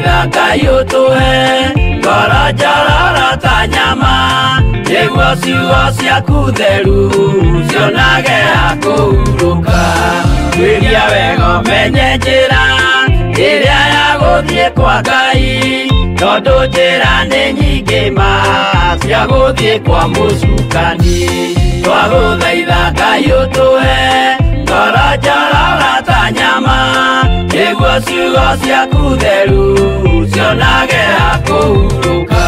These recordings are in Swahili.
thaitha Ngai ũtũhe ngoro njororo ta nyama, nĩguo ciugo ciaku theru cionage ha kũhurũka. Twĩria wega ũmenye njĩra ĩrĩa ya gũthiĩ kwa Ngai, tondũ njĩra nĩ nyingĩ ma cia gũthiĩ kwa mũcukani. Twagũthaitha Ngai ũtũhe ngoro njororo ta nyama, nĩguo ciugo ciaku theru cionage ha kũhurũka.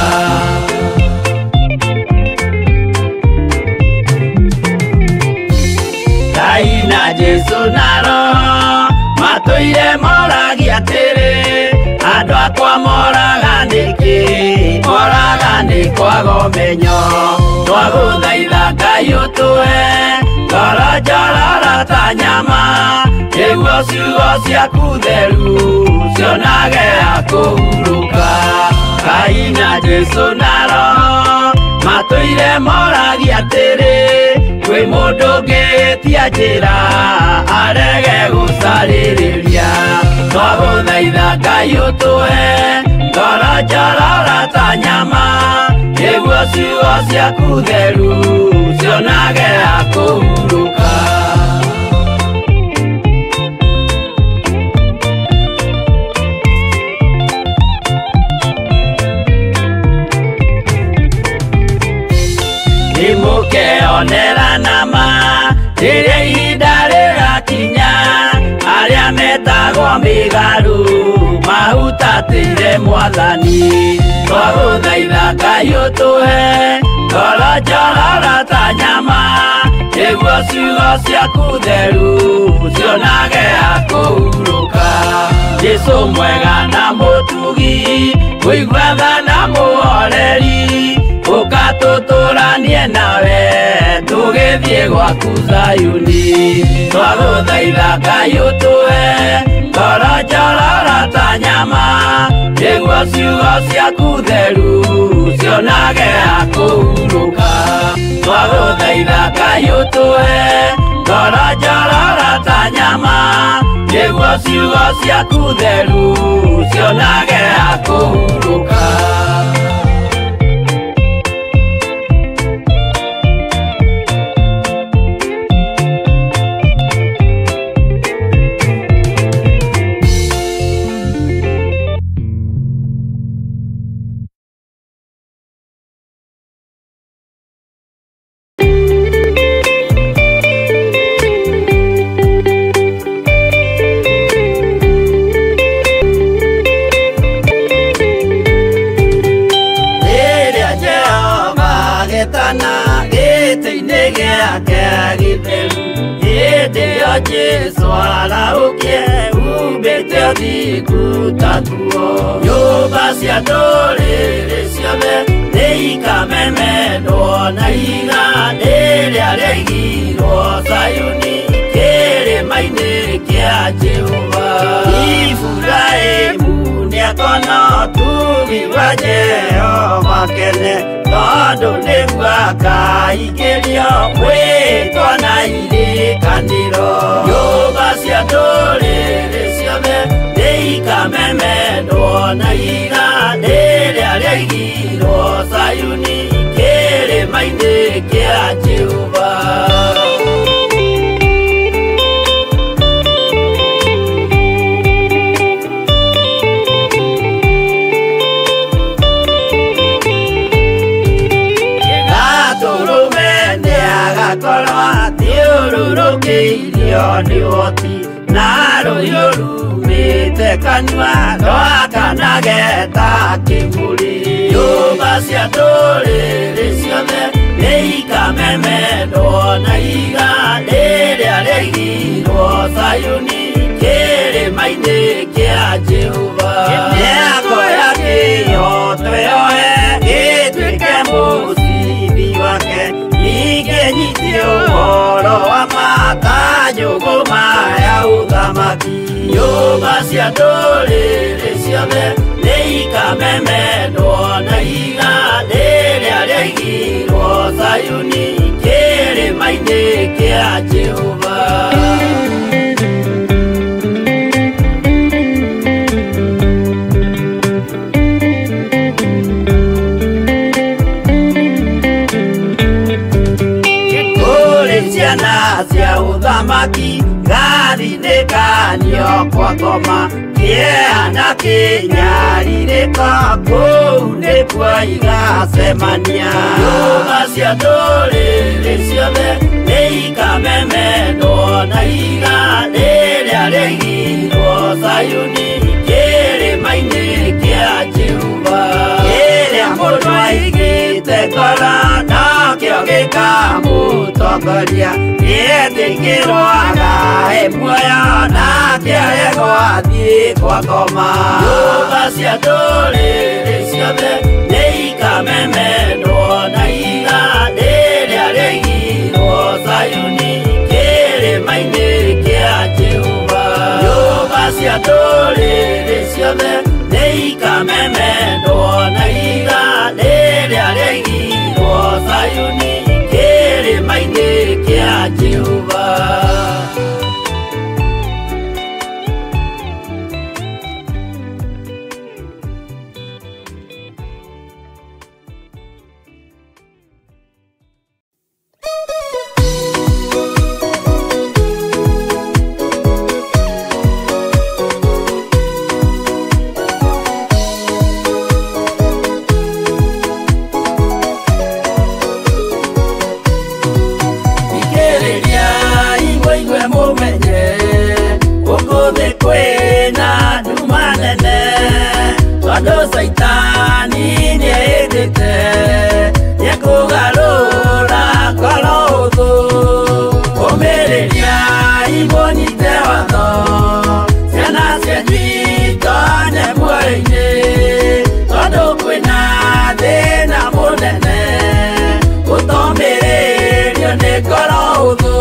Ngai na Jesu na Roho matũire moragia atĩrĩ, andũ akwa moraga nĩkĩ, moraga nĩ kwaga ũmenyo. Twagũthaitha Ngai ũtũhe ngoro njororo ta nyama, nĩguo ciugo ciaku theru cionage ha kũhurũka. Ngai na Jesu na Roho matũire moragia atĩrĩ, kwĩ mũndũ ũngĩtia njĩra arege gũcarĩrĩria. Twagũthaitha Ngai ũtũhe ngoro njororo ta nyama, nĩguo ciugo ciaku theru cionage ha kũhurũka. Nĩmũkeonera nama rĩrĩa ihinda rĩgakinya, arĩa metagwo mĩgarũ mahutatĩire Mwathani. Twagũthaitha Ngai ũtũhe ngoro njororo ta nyama, nĩguo ciugo ciaku theru cionage ha kũhurũka. Jesũ mwega na mũtugi, mũigua tha na mũhoreri, ũkatũtũranie nawe tũgĩthiĩ gwaku Zayuni. Twagũthaitha Ngai ũtũhe ngoro njororo ta nyama, nĩguo ciugo ciaku theru cionage ha kũhurũka. Twagũthaitha Ngai ũtũhe ngoro njororo ta nyama, nĩguo ciugo ciaku theru cionage ha kũhurũka. Jesũ araũkie umbĩte ũthiku tatuo. Nyũmba cia ndũrĩrĩ ciothe nĩikamemendwo na ihiga rĩrĩa rĩaigirwo Zayuni, kĩrĩma-inĩ kĩa Jehova. Iburahĩmu nĩakona ũtugi wa Jehova kene, tondũ nĩguo akaingĩrio gwĩtwo na irĩkanĩro. Nyũmba cia ndũrĩrĩ ciothe nĩikamemendwo na ihiga rĩrĩa rĩaigirwo Zayuni, kĩrĩma-inĩ kĩa Jehova. Thiũrũrũkĩirio nĩ ũhoti na rũhiũ rumĩte kanua, rwakanage ta kĩmũrĩ. Nyũmba cia ndũrĩrĩ ciothe nĩikamemendwo na ihiga rĩrĩa rĩaigirwo Zayuni, kĩrĩma-inĩ kĩa Jehova. Mĩako ya kĩyo twĩohe gĩtuĩke mũcibi wake, ningĩ nyitie ũhoro wa matanyũgũma ya ũthamaki. Nyũmba cia ndũrĩrĩ ciothe nĩikamemendwo na ihiga rĩrĩa rĩaigirwo Zayuni, kĩrĩma-inĩ kĩa Jehova. Muthamaki gathinekanio kwa ngoma kĩana kĩnyarirĩka kũu nĩkuo igacemania. Nyũmba cia ndũrĩrĩ ciothe nĩikamemendwo na iga rĩrĩa rĩigirwo Zayuni kĩrĩma-inĩ kĩa Jehova. Kĩrĩa mũndũ aigĩte ngoro nakĩo gĩkamũtongoria. Gĩetĩkĩrwaga muoyo nake aregwo athiĩ kwa ngoma. Nyũmba cia ndũrĩrĩ ciothe nĩikamemendwo na iga rĩrĩa rĩigirwo Zayuni kĩrĩma-inĩ kĩa Jehova. Nyũmba cia ndũrĩrĩ ciothe nĩikamemendwo na iga rĩrĩa rĩigirwo Zayuni kĩrĩma-inĩ kĩa Jehova. Saitani nĩendete nĩekũgarũra ngoro hũthũ. Ũmĩrĩria imũnyite watho ciana cianyu itonye muoyo-inĩ, tondũ kwĩna thĩna mũnene gũtomĩrĩrio nĩ ngoro hũthũ.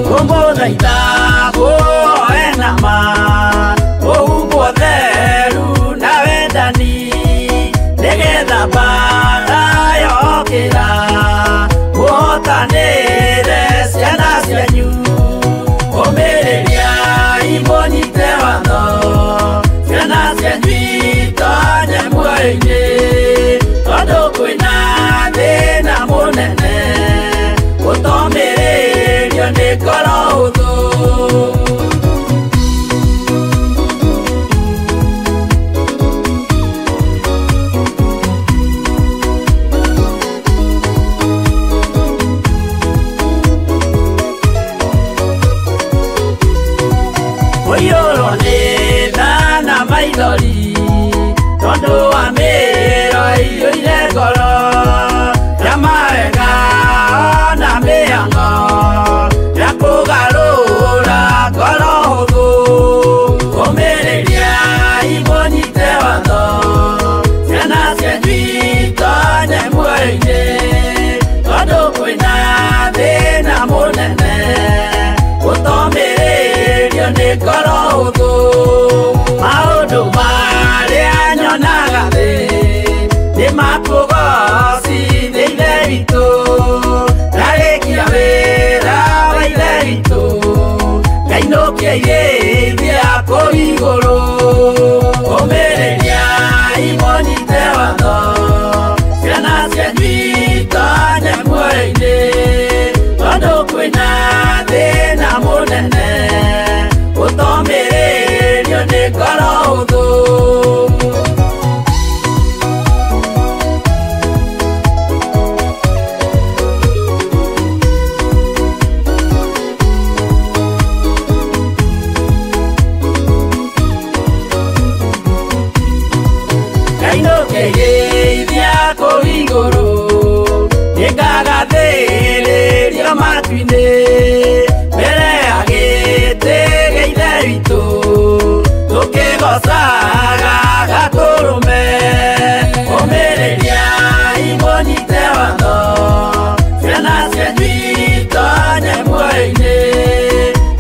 Ngũmũthaitha mũoe na ma mũhumbwo theru na wendani, nĩgetha mbara yokĩra mũhotanĩre ciana cianyu. Ũmĩrĩria imũnyite watho ciana cianyu itonye muoyo-inĩ, tondũ kwĩna thĩna mũnene gũtomĩrĩrio nĩ ngoro hũthũ. Ũiyũrwo nĩ tha na maithori, tondũ wa mĩĩro ĩiyũire ngoro ya mawega ona mĩhang'o ya kũgarũra ngoro hũthũ. Ũmĩrĩria imũnyite watho ciana cianyu itonye muoyo-inĩ, tondũ kwĩna thĩna mũnene gũtomĩrĩrio nĩ ngoro hũthũ. Maũndũ marĩa nyonaga thĩ nĩmakũgocithia Ithe witũ, ndarĩkia wĩra wa Ithe witũ ngainũkia irĩithia kũu igũrũ. Ũmĩrĩria imũnyite watho ciana cianyu itonye muoyo-inĩ, tondũ kwĩna thĩna mũnene gũtomĩrĩrio nĩ ngoro hũthũ. Ngainũkia irĩithia kũu igũrũ, nĩngagathĩrĩrio matu-inĩ mbere ya gĩtĩ gĩa Ithe witũ, tũkĩgocaga Gatũrũme. Ũmĩrĩria imũnyite watho ciana cianyu itonye muoyo-inĩ,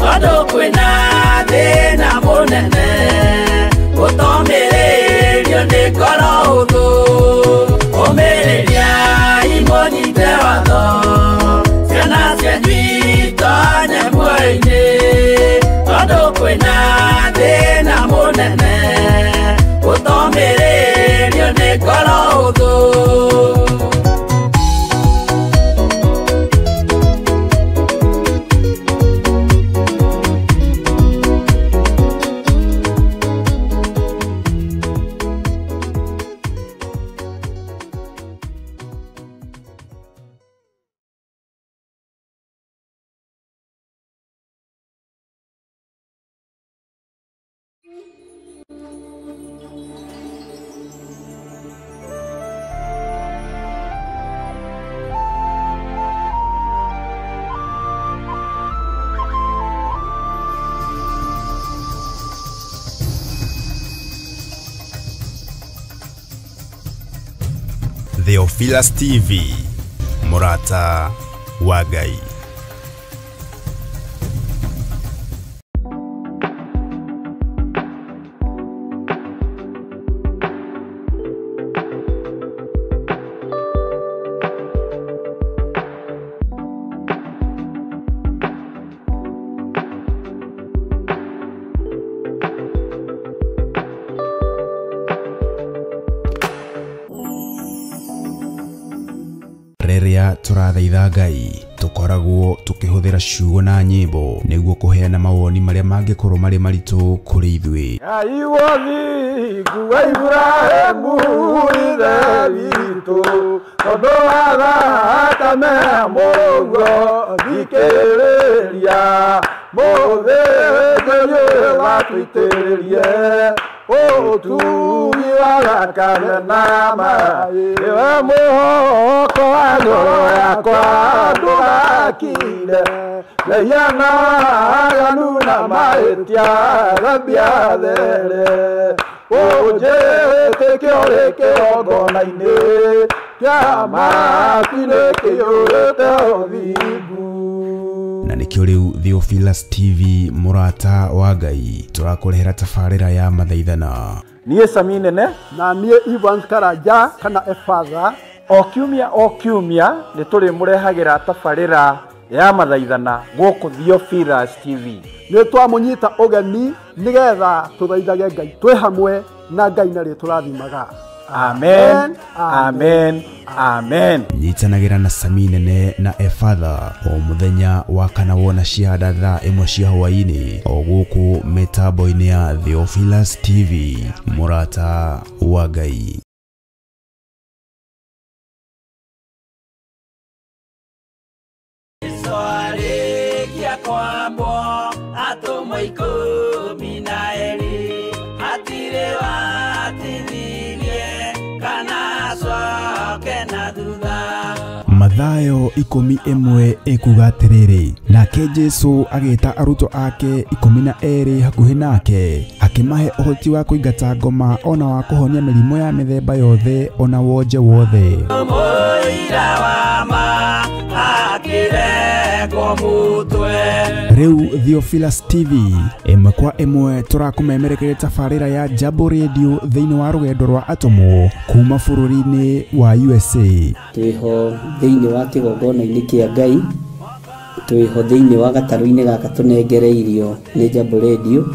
tondũ kwĩna thĩna mũnene gũtomĩrĩrio nĩ ngoro hũthũ. Ũmĩrĩria imũnyite watho ciana cianyu itonye muoyo-inĩ, tondũ kwĩna thĩna mũnene gũtomĩrĩrio Theophilus TV, Murata wa Ngai. Reria turathaitha Ngai tukoragwo tukihuthira ciugo na nyimbo niguo kuheana mawoni maria mangikorwo mari maritu kuri ithui. Ngai wothi kuwa Ibrahimu ithe witũ tondũ wa thakame Mũrungu thikĩrĩria mũthĩnjĩri watũitĩrĩrie ũtugi wa thakame na maaĩ iwe mũhoko wa ngoro yakwa ndũgakire lehiana aganu na mahĩtia thambia there ũnjĩtĩkio rĩ kĩgongona-inĩ kĩa matu-inĩ kĩiyũrĩte ũthingu. Na nikio riu Theophilus TV Murata wa Ngai turakurehera tabarĩra ya mathaithana. Niĩ Sami Nene na niĩ Evans Karanja kana Efatha o kiumia nĩ tũrĩmũrehagĩra tabarĩra ya mathaithana gũkũ Theophilus TV. Nĩ twamũnyita ũgeni nĩgetha tũthaithage Ngai twĩ hamwe na Ngai na rĩtũrathimaga. Amen, amen, amen. Nyitanagira na Sami Nene na Efatha o muthenya wa kana wona ciada thaa 1 cia hwaini o guku mitambo-ini ya Theophilus TV Murata wa Ngai. Mathayo 11 ekuga atiriri, nake Jesu agita aruto ake 12 hakuhi nake akimahe uhoti wa kuingata ngoma ona wa kuhonia mirimo ya mithemba yothe ona wonje wothe. Riu Theophilus TV imwe kwa imwe turakumemerekere tabarĩra ya Jambo Radio thiini wa rugendo rwa atomo kuma bururi-ini wa USA. Twiho thiini wa kigongona-ini kia Ngai, twiho thiini wa gataru-ini gaka tunengereirio ni Jambo Radio.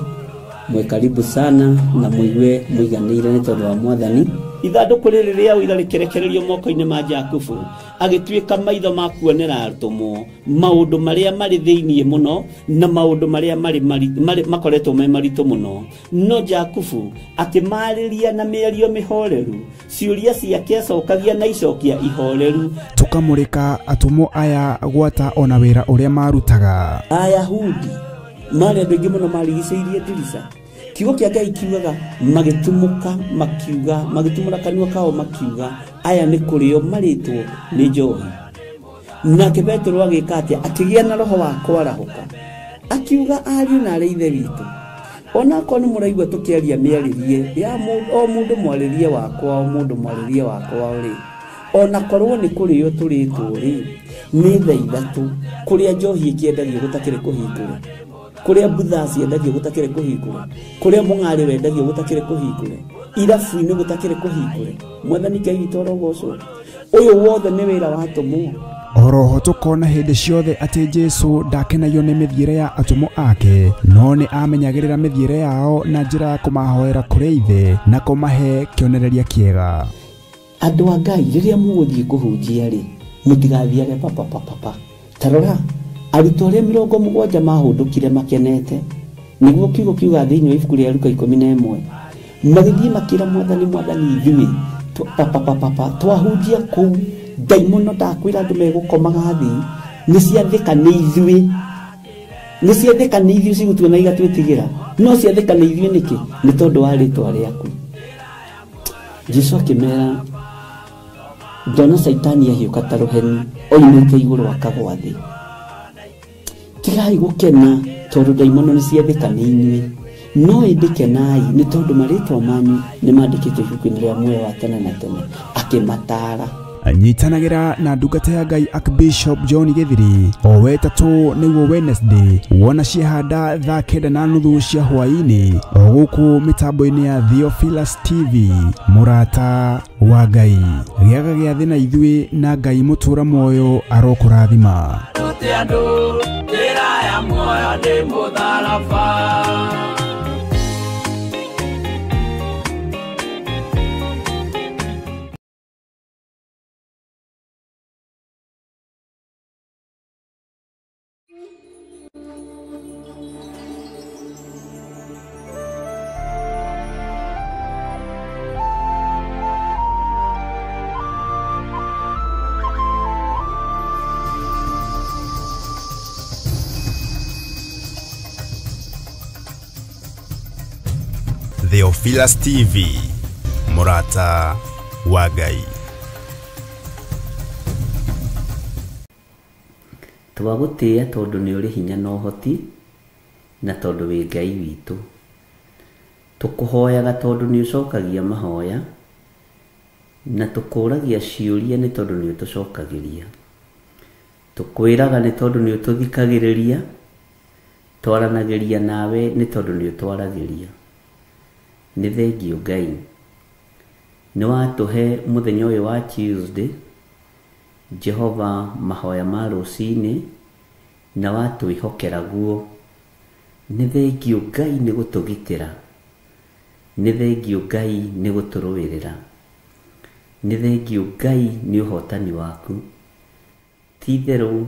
Mwe karibu sana na muigue muiganire ni tondu wa Mwathani. Ithanduku riri ria uira rikerekererio moko-ini ma Jakubu agituika maitho ma kuonera arutumo maundu maria mari thiini muno na maundu maria mari makoretwo me maritu muno. No Jakubu akimariria na mĩario mĩhoreru, ciuria ciake acokagia na icokia ihoreru. Tukamurika atumo aya gwata ona wira uria marutaga. Ayahudi mari andu aingi muno marigicĩirie ndirica. Kiugo kia Ngai kiugaga magitumuka makiuga magitumura kanua kao makiuga aya ni kurio maritwo ni njohi. Nake Petro agika atia akigia na roho wa kwarahuka akiuga ariu na ithe witũ ona ko ni muraigua tukiaria mĩaririe ya o mundu mwaririe wakwa o mundu mwaririe wakwa uri ona korwo ni kurio turitwo ri ni thaa ithatu kuria njohi ikiendagio gutakire kuhingura, kuria butha ciendagio gutakire kuhingura, kuria mung'ari wendagio gutakire kuhingura, irabu-ini gutakire kuhingura. Mwathani Ngai witũ arogocwo. Uyu wothe ni wira wa atomo. Oroho tukona hindi ciothe ati Jesu ndakenagio ni mithiire ya atomo ake, no ni amenyagirira mithiire yao na njira ya kumahoera kuri ithe na kumahe kionereria kiega. Andu a Ngai riria muguthie kuhunjia ri mutigathiage papa. Tarora arutwo aria 70 mahundukire makenete niguo kiugo kiuga thiini wa ibuku ria Luka 11 magithie makira Mwathani ithui papa twahunjia kuu daimono ndakwira andu megukomaga thi ni ciathika ni ithui nĩ ciathĩkanĩithio cigũtuona igatwĩtigĩra, no ciathĩkanĩithio nĩkĩ? Nĩ tondũ wa rĩtwa rĩaku. Jesũ akĩmera, ndona Saitani ahiũka ta rũheni oimĩte igũrũ akagwa thĩ. Tigai gũkena tondũ ndaimono nĩ ciathĩkana inyuĩ, no ĩndĩ kenai nĩ tondũ marĩtwa manyu nĩ mandĩkĩtwo ibuku-inĩ rĩa muoyo wa tene na tene. Akĩmataara. Nyitanagĩra na ndungata ya Ngai Archbishop John Githiri o wetatũ nĩguo Wednesday wona ciahanda thaa 9:30 cia hwaĩ-inĩ o gũkũ mĩtambo-inĩ ya Theophilus TV. Mũrata wa Ngai, gĩaga gĩa thĩ na ithuĩ na Ngai mũtũra muoyo arokũrathima. Theophilus TV, mũrata wa Ngai. Twagũtĩĩa tondũ nĩ ũrĩ hinya na ũhoti, na tondũ wĩ Ngai witũ. Tũkũhoyaga tondũ nĩ ũcokagia mahoya, na tũkũragia ciũria nĩ tondũ nĩ ũtũcokagĩria. Tũkwĩraga nĩ tondũ nĩ ũtũthikagĩrĩria, twaranagĩria nawe nĩ tondũ nĩ ũtwaragĩria. Nĩ thengio Ngai, nĩ watũhe mũthenya ũyũ wa Tuesday, Jehova, mahoya ma rũcinĩ, na watwĩhokera guo. Nĩ thengio Ngai nĩ gũtũgitĩra, nĩ thengio Ngai nĩ gũtũrũĩrĩra, nĩ thengio Ngai nĩ ũhotani waku. Ti itherũ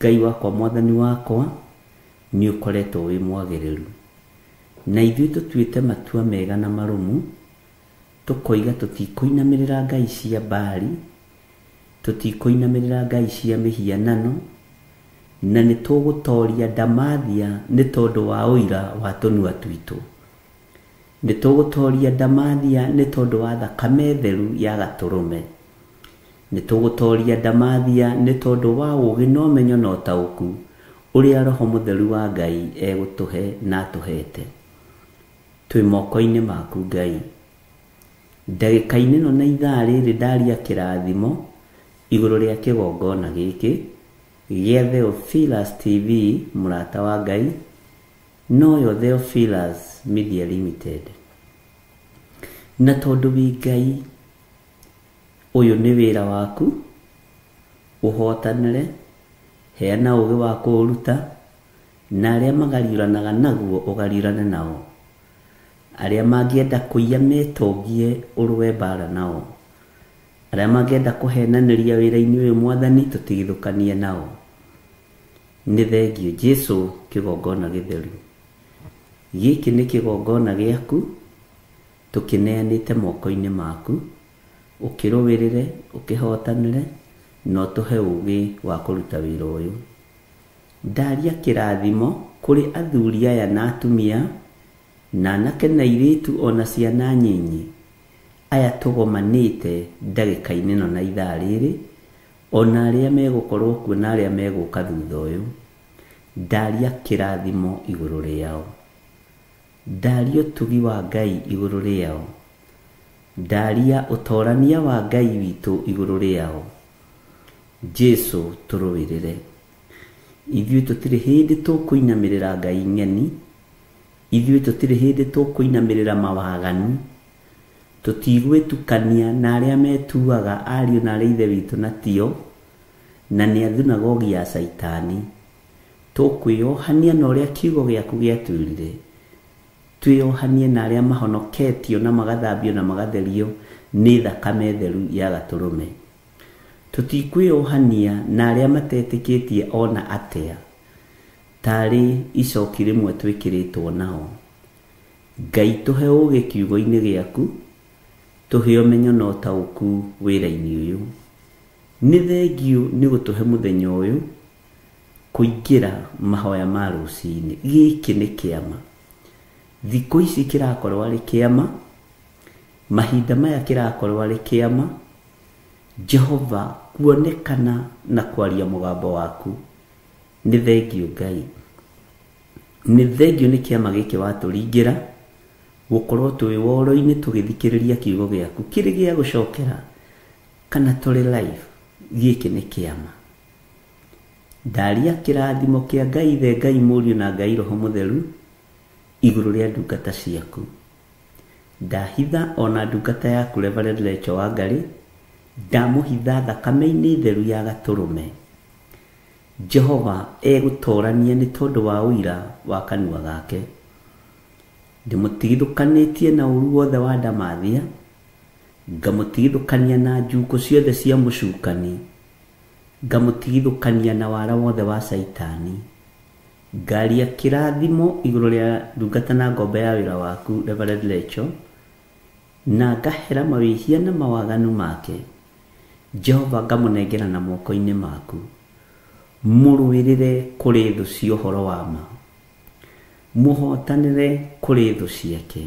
Ngai wakwa, Mwathani wakwa, nĩ ũkoretwo wĩ mwagĩrĩru, na ithuĩ tũtuĩte matua mega na marũmu, tũkoiga tũtikũinamĩrĩra ngai cia Baali, tũtikũinamĩrĩra ngai cia mĩhianano, na nĩ tũgũtoria Ndamathia nĩ tondũ wa ũira wa tũnua twitũ. Nĩ tũgũtoria Ndamathia nĩ tondũ wa thakame theru ya Gatũrũme. Nĩ tũgũtoria Ndamathia nĩ tondũ wa ũũgĩ na ũmenyo na ũtaũku ũrĩa Roho Mũtheru wa Ngai egũtũhe na atũhete. Twĩ moko-inĩ maku Ngai. Ndagĩka-inĩ ĩno na ithaa rĩrĩ ndaria kĩrathimo igũrũ rĩa kĩgongona gĩkĩ gĩa Theophilus TV, mũrata wa Ngai, noyo Theophilus Media Limited. Na tondũ wĩ Ngai, ũyũ nĩ wĩra waku, ũhotanĩre, heana ũũgĩ wa kũũruta, na arĩa magariũranaga naguo ũgariũrane nao. Arĩa mangĩenda kũiya metongie ũrũe mbara nao. Arĩa mangĩenda kũhenanĩria wĩra-inĩ ũyũ Mwathani tũtigithũkanie nao. Nĩ thengio Jesũ, kĩgongona gĩtheru. Gĩkĩ nĩ kĩgongona gĩaku, tũkĩneanĩte moko-inĩ maku, ũkĩrũĩrĩre, ũkĩhotanĩre, na ũtũhe ũũgĩ wa kũruta wĩra ũyũ. Ndaria kĩrathimo kũrĩ athuri aya na atumia, na anake na airĩtu ona ciana nyinyi, aya tũgomanĩte ndagĩka-inĩ ĩno na ithaa rĩrĩ, ona arĩa megũkorwo kuo na arĩa megũka thutha ũyũ. Ndaria kĩrathimo igũrũ rĩao, ndaria ũtugi wa Ngai igũrũ rĩao, ndaria ũtorania wa Ngai witũ igũrũ rĩao. Jesũ, tũrũĩrĩre. Ithuĩ tũtirĩ hĩndĩ tũkũinamĩrĩra ngai ng'eni, ithuĩ tũtirĩ hĩndĩ tũkũinamĩrĩra mawaganu, tũtigwĩtukania na arĩa metuaga ariũ na arĩa ithe witũ na tio, na nĩ athunagogi ya Saitani. Tũkwĩyohania na ũrĩa kiugo gĩaku gĩatwĩrire, twĩyohanie na arĩa mahonoketio na magathambio na magatherio nĩ thakame theru ya Gatũrũme. Tũtikwĩyohania na arĩa matetĩkĩtie ona atĩa, tarĩ icoki rĩmwe twĩkĩrĩtwo nao. Ngai, tũhe ũũgĩ kiugo-inĩ gĩaku, tũhe ũmenyo na ũtaũku wĩra-inĩ ũyũ. Nĩ thengio nĩ gũtũhe mũthenya ũyũ, kuingira mahoya ma rucini. Giki ni kiama. Thikũ ici kirakorwo ari kiama. Mahinda maya kirakorwo ari kiama. Jehova kuonekana na kwaria mugambo waku. Ni thengio Ngai. Ni thengio ni kiama giki waturingira gukorwo twi woro-ini tugithikiriria kiugo giaku kiri gia gucokera kana turi live. Giki ni kiama. Ndaria kirathimo kia Ngai Ithe, Ngai Mũriũ na Ngai Roho Mũtheru iguru ria ndungata ciaku. Ndahitha ona ndungata yaku Reverend Lecho Wangari, ndamuhitha thakame-ini theru ya Gaturume. Jehova egutorania ni tondu wa uira wa kanua gake. Ndimutigithukanitie na uru wothe wa ndamathia, ngamutigithukania na njuko ciothe cia mucukani, ngamutigithukania na wara wothe wa Saitani. Ngaria kirathimo iguru ria ndungata na ngombe ya wira waku Reverend Lecho, na ngahera mawihia na mawaganu make. Jehova ngamunengera na moko-ini maku. Muruirire kuri thu cia uhoro wa ma, muhotanire kuri thu ciake,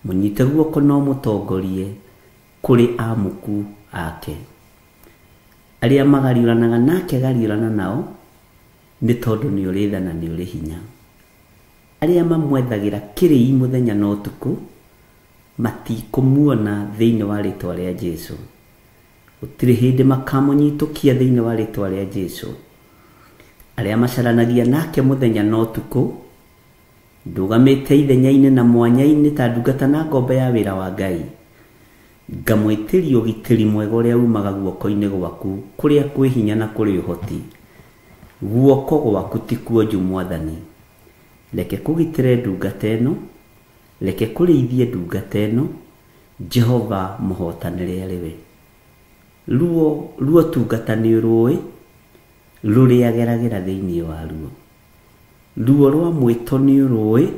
munyite guoko no mutongorie kuri amuku ake. Aria magariuranaga nake gariurana nao ni tondu ni uri tha na ni uri hinya. Aria mamwethagira kiri muthenya na utuku matikumuona thiini wa ritwa ria Jesu. Gutiri hindi makamunyitukia thiini wa ritwa ria Jesu. Aria macaranagia nake muthenya na utuku ndugamite ithenya-ini na mwanya-ini ta ndungata na ngombe ya wira wa Ngai, ngamwitiria ugitiri mwega uria umaga guoko-ini gwaku kuria kwi hinya na kuri uhoti. Guoko gwaku ti kuonju Mwathani. Reke kugitire ndungata ino, reke kuriithie ndungata ino. Jehova muhotanire ariwe. Ruo tungata ni urui ruriageragira thiini wa ruo. Ruo rwa mwito ni urui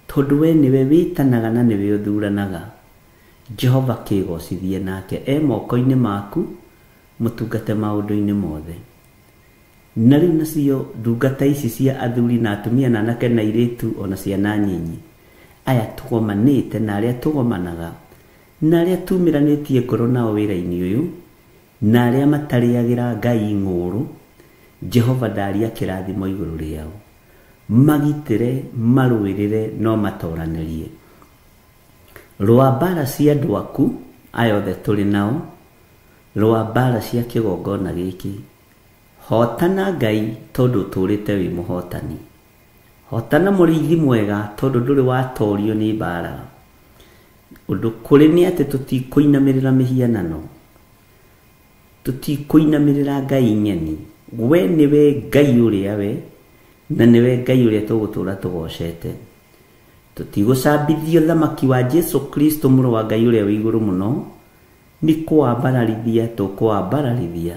tondu we niwe witanaga na niwe uthuranaga. Jehova kigocithie nake moko-ini maku mutungate maundu-ini mothe. Na riu nacio ndungata ici cia athuri na atumia na anake na iritu ona ciana nyinyi, aya tugomanite na aria tugomanaga na aria tumiranitie ngoro nao wira-ini uyu na aria matariagira Ngai ng'uru, Jehova ndaria kirathimo iguru riao. Magitire, maruirire no matoranirie. Rwa mbara cia andu aku aya othe turi nao, rwa mbara cia kigongona giki, hotana Ngai tondu turite wi muhotani. Hotana muriithi mwega tondu nduri watorio ni mbara. Undu kuri ni ati tutikuinamirira mihianano, tutikuinamirira Ngai nyeni. We niwe Ngai uria we na niwe Ngai uria tugutura tugocete. Tutigusambithio thamaki wa Jesu Kristo muru wa Ngai uria wi iguru muno, ni kuwambararithia tukuwambararithia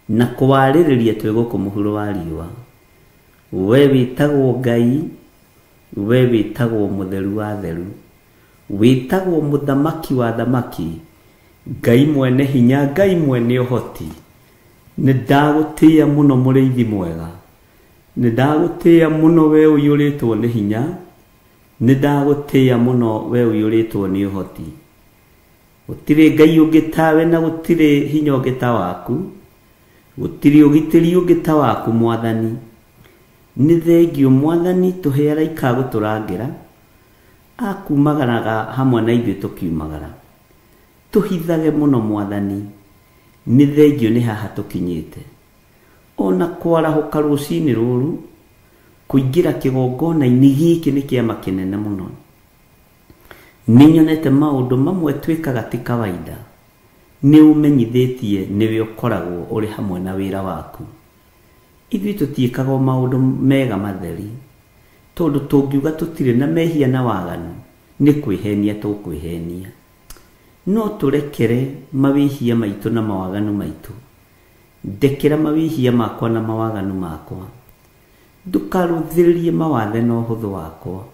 na kuwaririria twi guku muhuro wa riua. We witagwo Ngai, we witagwo mutheru wa theru, witagwo muthamaki wa thamaki, Ngai mwene hinya, Ngai mwene uhoti. Ni ndagutia muno muriithi mwega, ni ndagutia muno we uyuritwo ni hinya, ni ndagutia muno we uyuritwo ni uhoti. Gutiri Ngai ungi tawe na gutiri hinya ungi ta waku, gutiri ugitiri ungi ta waku Mwathani. Ni thengio Mwathani tuheara ikaguturangira akumagaraga hamwe na ithuĩ tukiumagara. Tuhithage muno Mwathani, ni thengio ni haha tukinyite. Ona kwarahuka rucini ruru kuingira kigongona-ini giki ni kiama kinene muno. Ninyonete maundu mamwe twikaga ti kawaida, ni umenyithitie niwe ukoragwo uri hamwe na wira waku. Ithuĩ tutiikaga maundu mega matheri tondu tungiuga tutire na mehia na waganu ni kwihenia tukwihenia. No turekere mawihia maitu na mawaganu maitu. Ndekera mawihia makwa na mawaganu makwa. Ndukaruthiririe mawathe na uhuthu wakwa.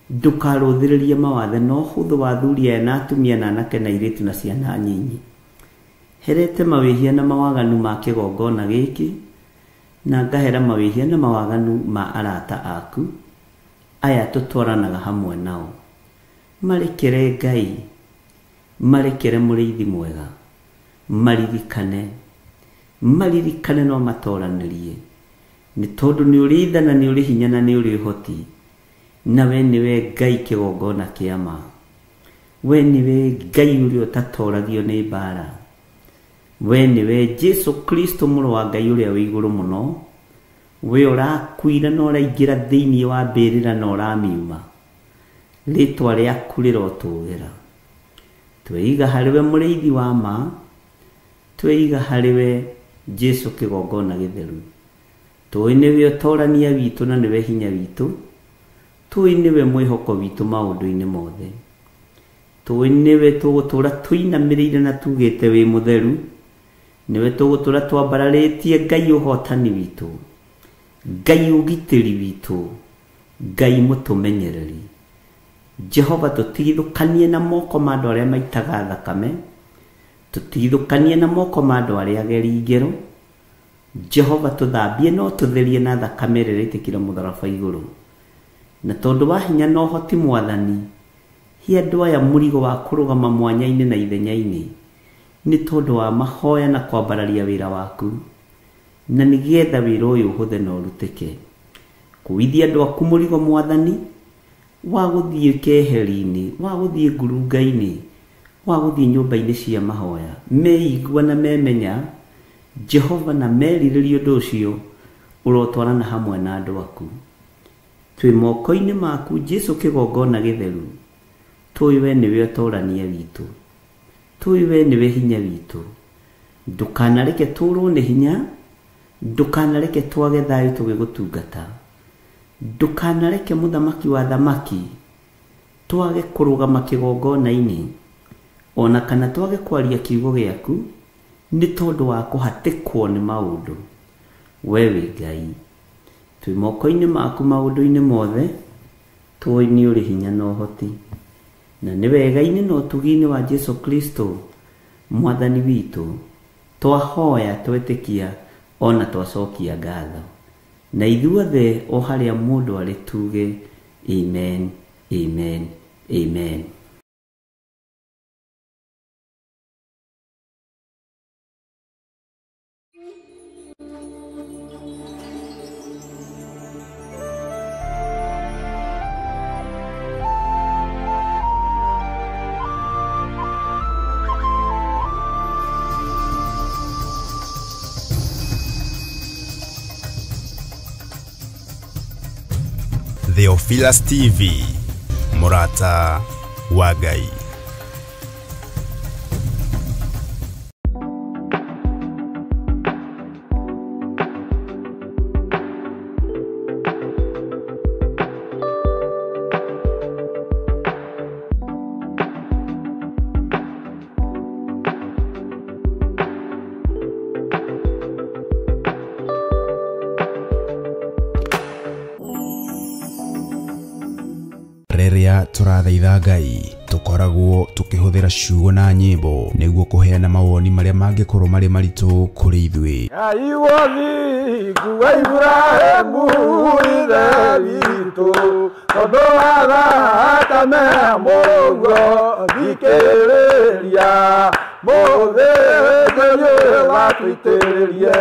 Ndukaruthiririe mawathe na uhuthu wa athuri aya na atumia na anake na airitu na ciana nyinyi. Herete mawihia na mawaganu ma kigongona giki na ngahera mawihia na mawaganu ma arata aku aya tutwaranaga hamwe nao. Marekere Ngai, marekere Mũrĩithi mwega, maririkane no matoranirie, nĩ tondũ nĩ ũrĩ tha na nĩ ũrĩ hinya na nĩ ũrĩ ũhoti, na we nĩwe Ngai kĩgongona kĩa ma. We nĩwe Ngai ũrĩa ũtatoragio nĩ mbara. We nĩwe Jesu Kristo mũrũ wa Ngai ũrĩa wĩ igũrũ mũno. We ũrakuire na ũraingĩra thĩinĩ wa mbĩrĩra na ũramiuma. Rĩtwa rĩaku rĩrotũgĩra. Tweiga harĩwe Mũrĩithi wa ma, tweiga harĩwe Jesu kĩgongona gĩtheru. Tũĩ nĩwe ũtorania witũ na nĩwe hinya witũ. Tũĩ nĩwe mwĩhoko witũ maũndũ-inĩ mothe. Tũĩ nĩwe tũgũtũra tũinamĩrĩire na tugĩte wĩ mũtheru. Nĩwe tũgũtũra twambararĩtie Ngai ũhotani witũ, Ngai ũgitĩri witũ, Ngai mũtũmenyereri. Jehova tũtigithũkanie na moko ma andũ arĩa maitaga thakame, tũtigithũkanie na moko ma andũ arĩa ageri ngero. Jehova tũthambie no tũtherie na thakame ĩrĩa ĩitĩkire mũtharaba igũrũ. Na tondũ wa hinya na ũhoti Mwathani, hi andũ aya mũrigo wa kũrũgama mwanya-inĩ na ithenya-inĩ, nĩ tondũ wa mahoya na kwambararia wĩra waku, na nĩgetha wĩra ũyũ ũhũthe na ũrutĩke. Kũithia andũ aku mũrigo Mwathani, wa gũthiĩ keheri-inĩ, wa gũthiĩ ngurunga-inĩ, wa gũthiĩ nyũmba-inĩ cia mahoya, meigua na memenya Jehova na merirĩrie ũndũ ũcio ũrotwarana hamwe na andũ aku. Twĩ moko-inĩ maku Jesu kĩgongona gĩtheru. Tũĩ we nĩwe ũtorania witũ, tũĩ we nĩwe hinya witũ. Ndũkanareke tũrwo nĩ hinya, ndũkanareke twage thayũ tũgĩgũtungata, ndũkanareke mũthamaki wa thamaki twage kũrũgama kĩgongona-inĩ, ona kana twage kwaria kiugo gĩaku nĩ tondũ wa kũhatĩkwo nĩ maũndũ. We wĩ Ngai, twĩ moko-inĩ maku maũndũ-inĩ mothe. Tũĩ nĩ ũrĩ hinya na ũhoti, na nĩ wega-inĩ na ũtugi-inĩ wa Jesu Kristo Mwathani witũ twahoya twetĩkia ona twacokia ngatho. Na ithuothe o harĩa mũndũ arĩ tuge amen, amen, amen. Theophilus TV, Mũrata wa Ngai. Rĩrĩa tũrathaitha Ngai, tũkoragwo tũkĩhũthĩra ciugo na nyĩmbo nĩguo kũheana mawoni marĩa mangĩkorwo marĩ maritũ kũrĩ ithuĩ. Ngai wothingu wa Ibrahimu ithe witũ, tondũ wa thakame mũguo thikĩrĩria, mũthĩnjĩri watũitĩrĩrie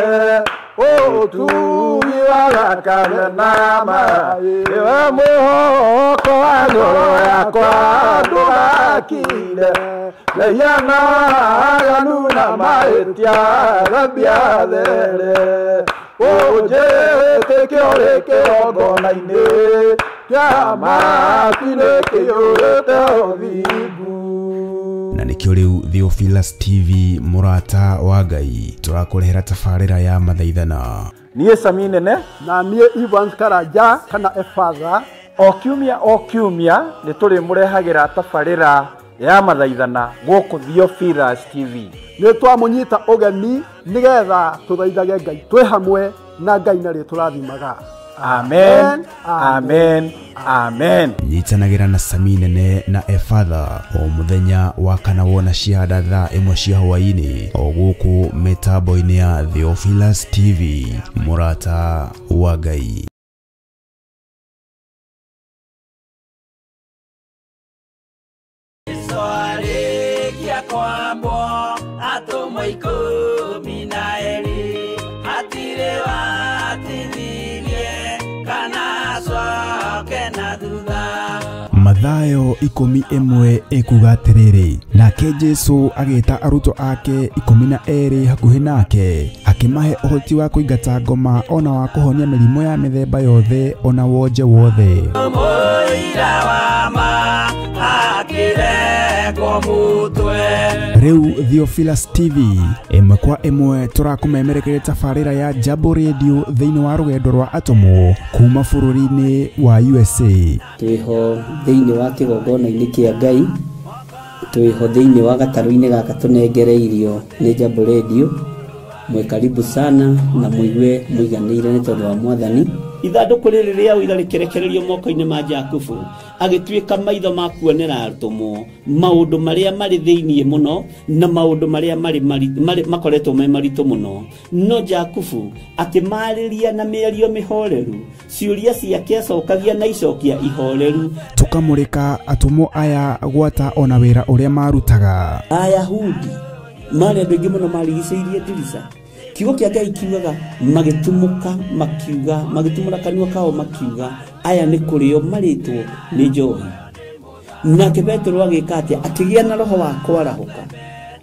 ũtugi wa thakame na maaĩ. Nĩwe mũhoko wa ngoro yakwa ndũgakire, lehiana aganu na mahĩtia thambia there. Ũnjĩtĩkio ũrĩ kĩgongona-inĩ kĩa matu nĩkĩiyũrĩte ũthingu. Na nĩkĩo rĩu Theophilus TV Mũrata wa Ngai tũrakũrehera tabarĩra ya mathaithana. Niĩ Sami Nene na niĩ Evans Karanja kana Efatha, o kiumia nĩ tũrĩmũrehagĩra tabarĩra ya mathaithana gũkũ Theophilus TV. Nĩ twamũnyita ũgeni nĩgetha tũthaithage Ngai twĩ hamwe na Ngai na rĩtũrathimaga. amen amen amen. Nyitanagira na Sami Nene na Efatha o muthenya wa kana wona ciada thaa 1 cia hwaini o guku mitambo-ini ya Theophilus TV, murata wa Ngai. Mathayo 11 ekuga atiriri, nake Jesu ageta aruto ake 12 hakuhi nake, akimahe uhoti wa kuingata ngoma ona wa kuhonia mirimo ya mithemba yothe ona wonje wothe. Riu Theophilus TV imwe kwa imwe turakumemerekeria tafarira ya Jambo Radio thiini wa rugendo rwa atomo kuma bururi-ini wa USA. Twiho thiini wa kigongona-ini kia Ngai, twiho thiini wa gataru-ini gaka tunengereirio ni Jambo Radio. Mwe karibu sana na muigue muiganire ni tondu wa Mwathani. Ithanduku riri ria uira rikerekererio moko-ini ma Jakubu, agituika maitho ma kuonera arutumo maundu maria mari thiini muno na maundu maria mari makoretwo me maritu muno. No Jakubu akimariria na mĩario mĩhoreru, ciuria ciake acokagia na icokia ihoreru. Tukamurika atumo aya gwata ona wira uria marutaga. Ayahudi mari andu aingi muno marigicĩirie ndirica. Kiugo kia Ngai kiugaga magitumuka makiuga, magitumura kanua kao makiuga aya ni kurio maritwo ni njohi. Nake Petro agika atia, akigia na roho wa kwarahuka,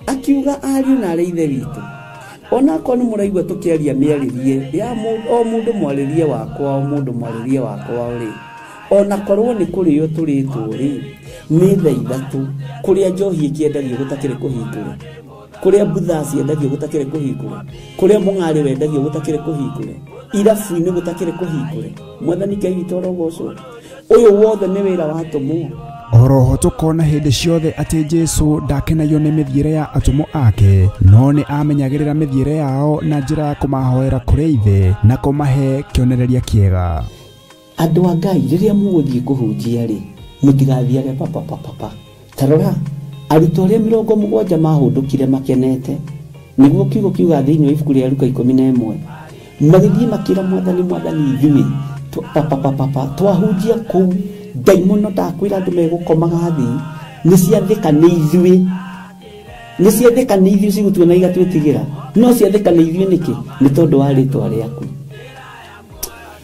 akiuga ariu na ithe witu, ona ko ni muraigua tukiaria miaririe ya o mundu mwaririe wakwa, o mundu mwaririe wakwa uri, ona korwo ni kurio turitwo ri ni thaa ithatu, kuria njohi ikiendagio gutakire kuhingura, kuria butha ciendagio gutakire kuhingure, kuria mung'ari wendagio gutakire kuhingure, irabu-ini gutakire kuhingure. Mwathani Ngai witu arogocwo. Uyu wothe ni wira wa atomo. Oroho tukona hindi ciothe ati Jesu ndakenagio ni mithiire ya atomo ake, no ni amenyagirira mithiire yao na njira ya kumahoera kuri ithe na kumahe kionereria kiega. Andu a Ngai riria muguthie kuhunjia ri, mutigathiage papa. Tarora arutwo aria 70 mahundukire makenete, niguo kiugo kiuga thiini wa ibuku ria Luka 11, magithie makira Mwathani ithuĩ papa twahunjia kuu ndaimono ndakwira andu megukomaga thi ni ciathika ni ithuĩ cigutuona igatwĩtigĩra, no ciathika ni ithuĩ niki? Ni tondu wa ritwa riaku.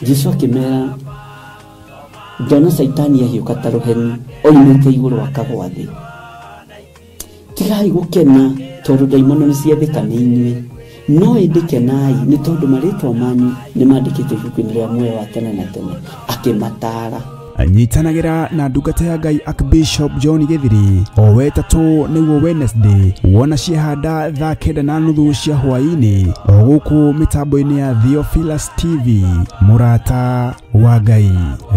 Jesu akimera, ndona Saitani ahiuka ta ruheni oimĩte igũrũ akagwa thĩ. Tigai gukena tondu ndaimono ni ciathika ni inyuĩ, no indikenai ni tondu maritwa manyu ni mandikitwo ibuku-ini ria muoyo wa tene na tene. Akimatara anyitanagira na ndungata ya Ngai Archbishop John Githiri o wetatu niguo Wednesday wona ciehanda thaa 9:30 cia hwaini o guku mitambo-ini ya Theophilus TV, murata wa Ngai.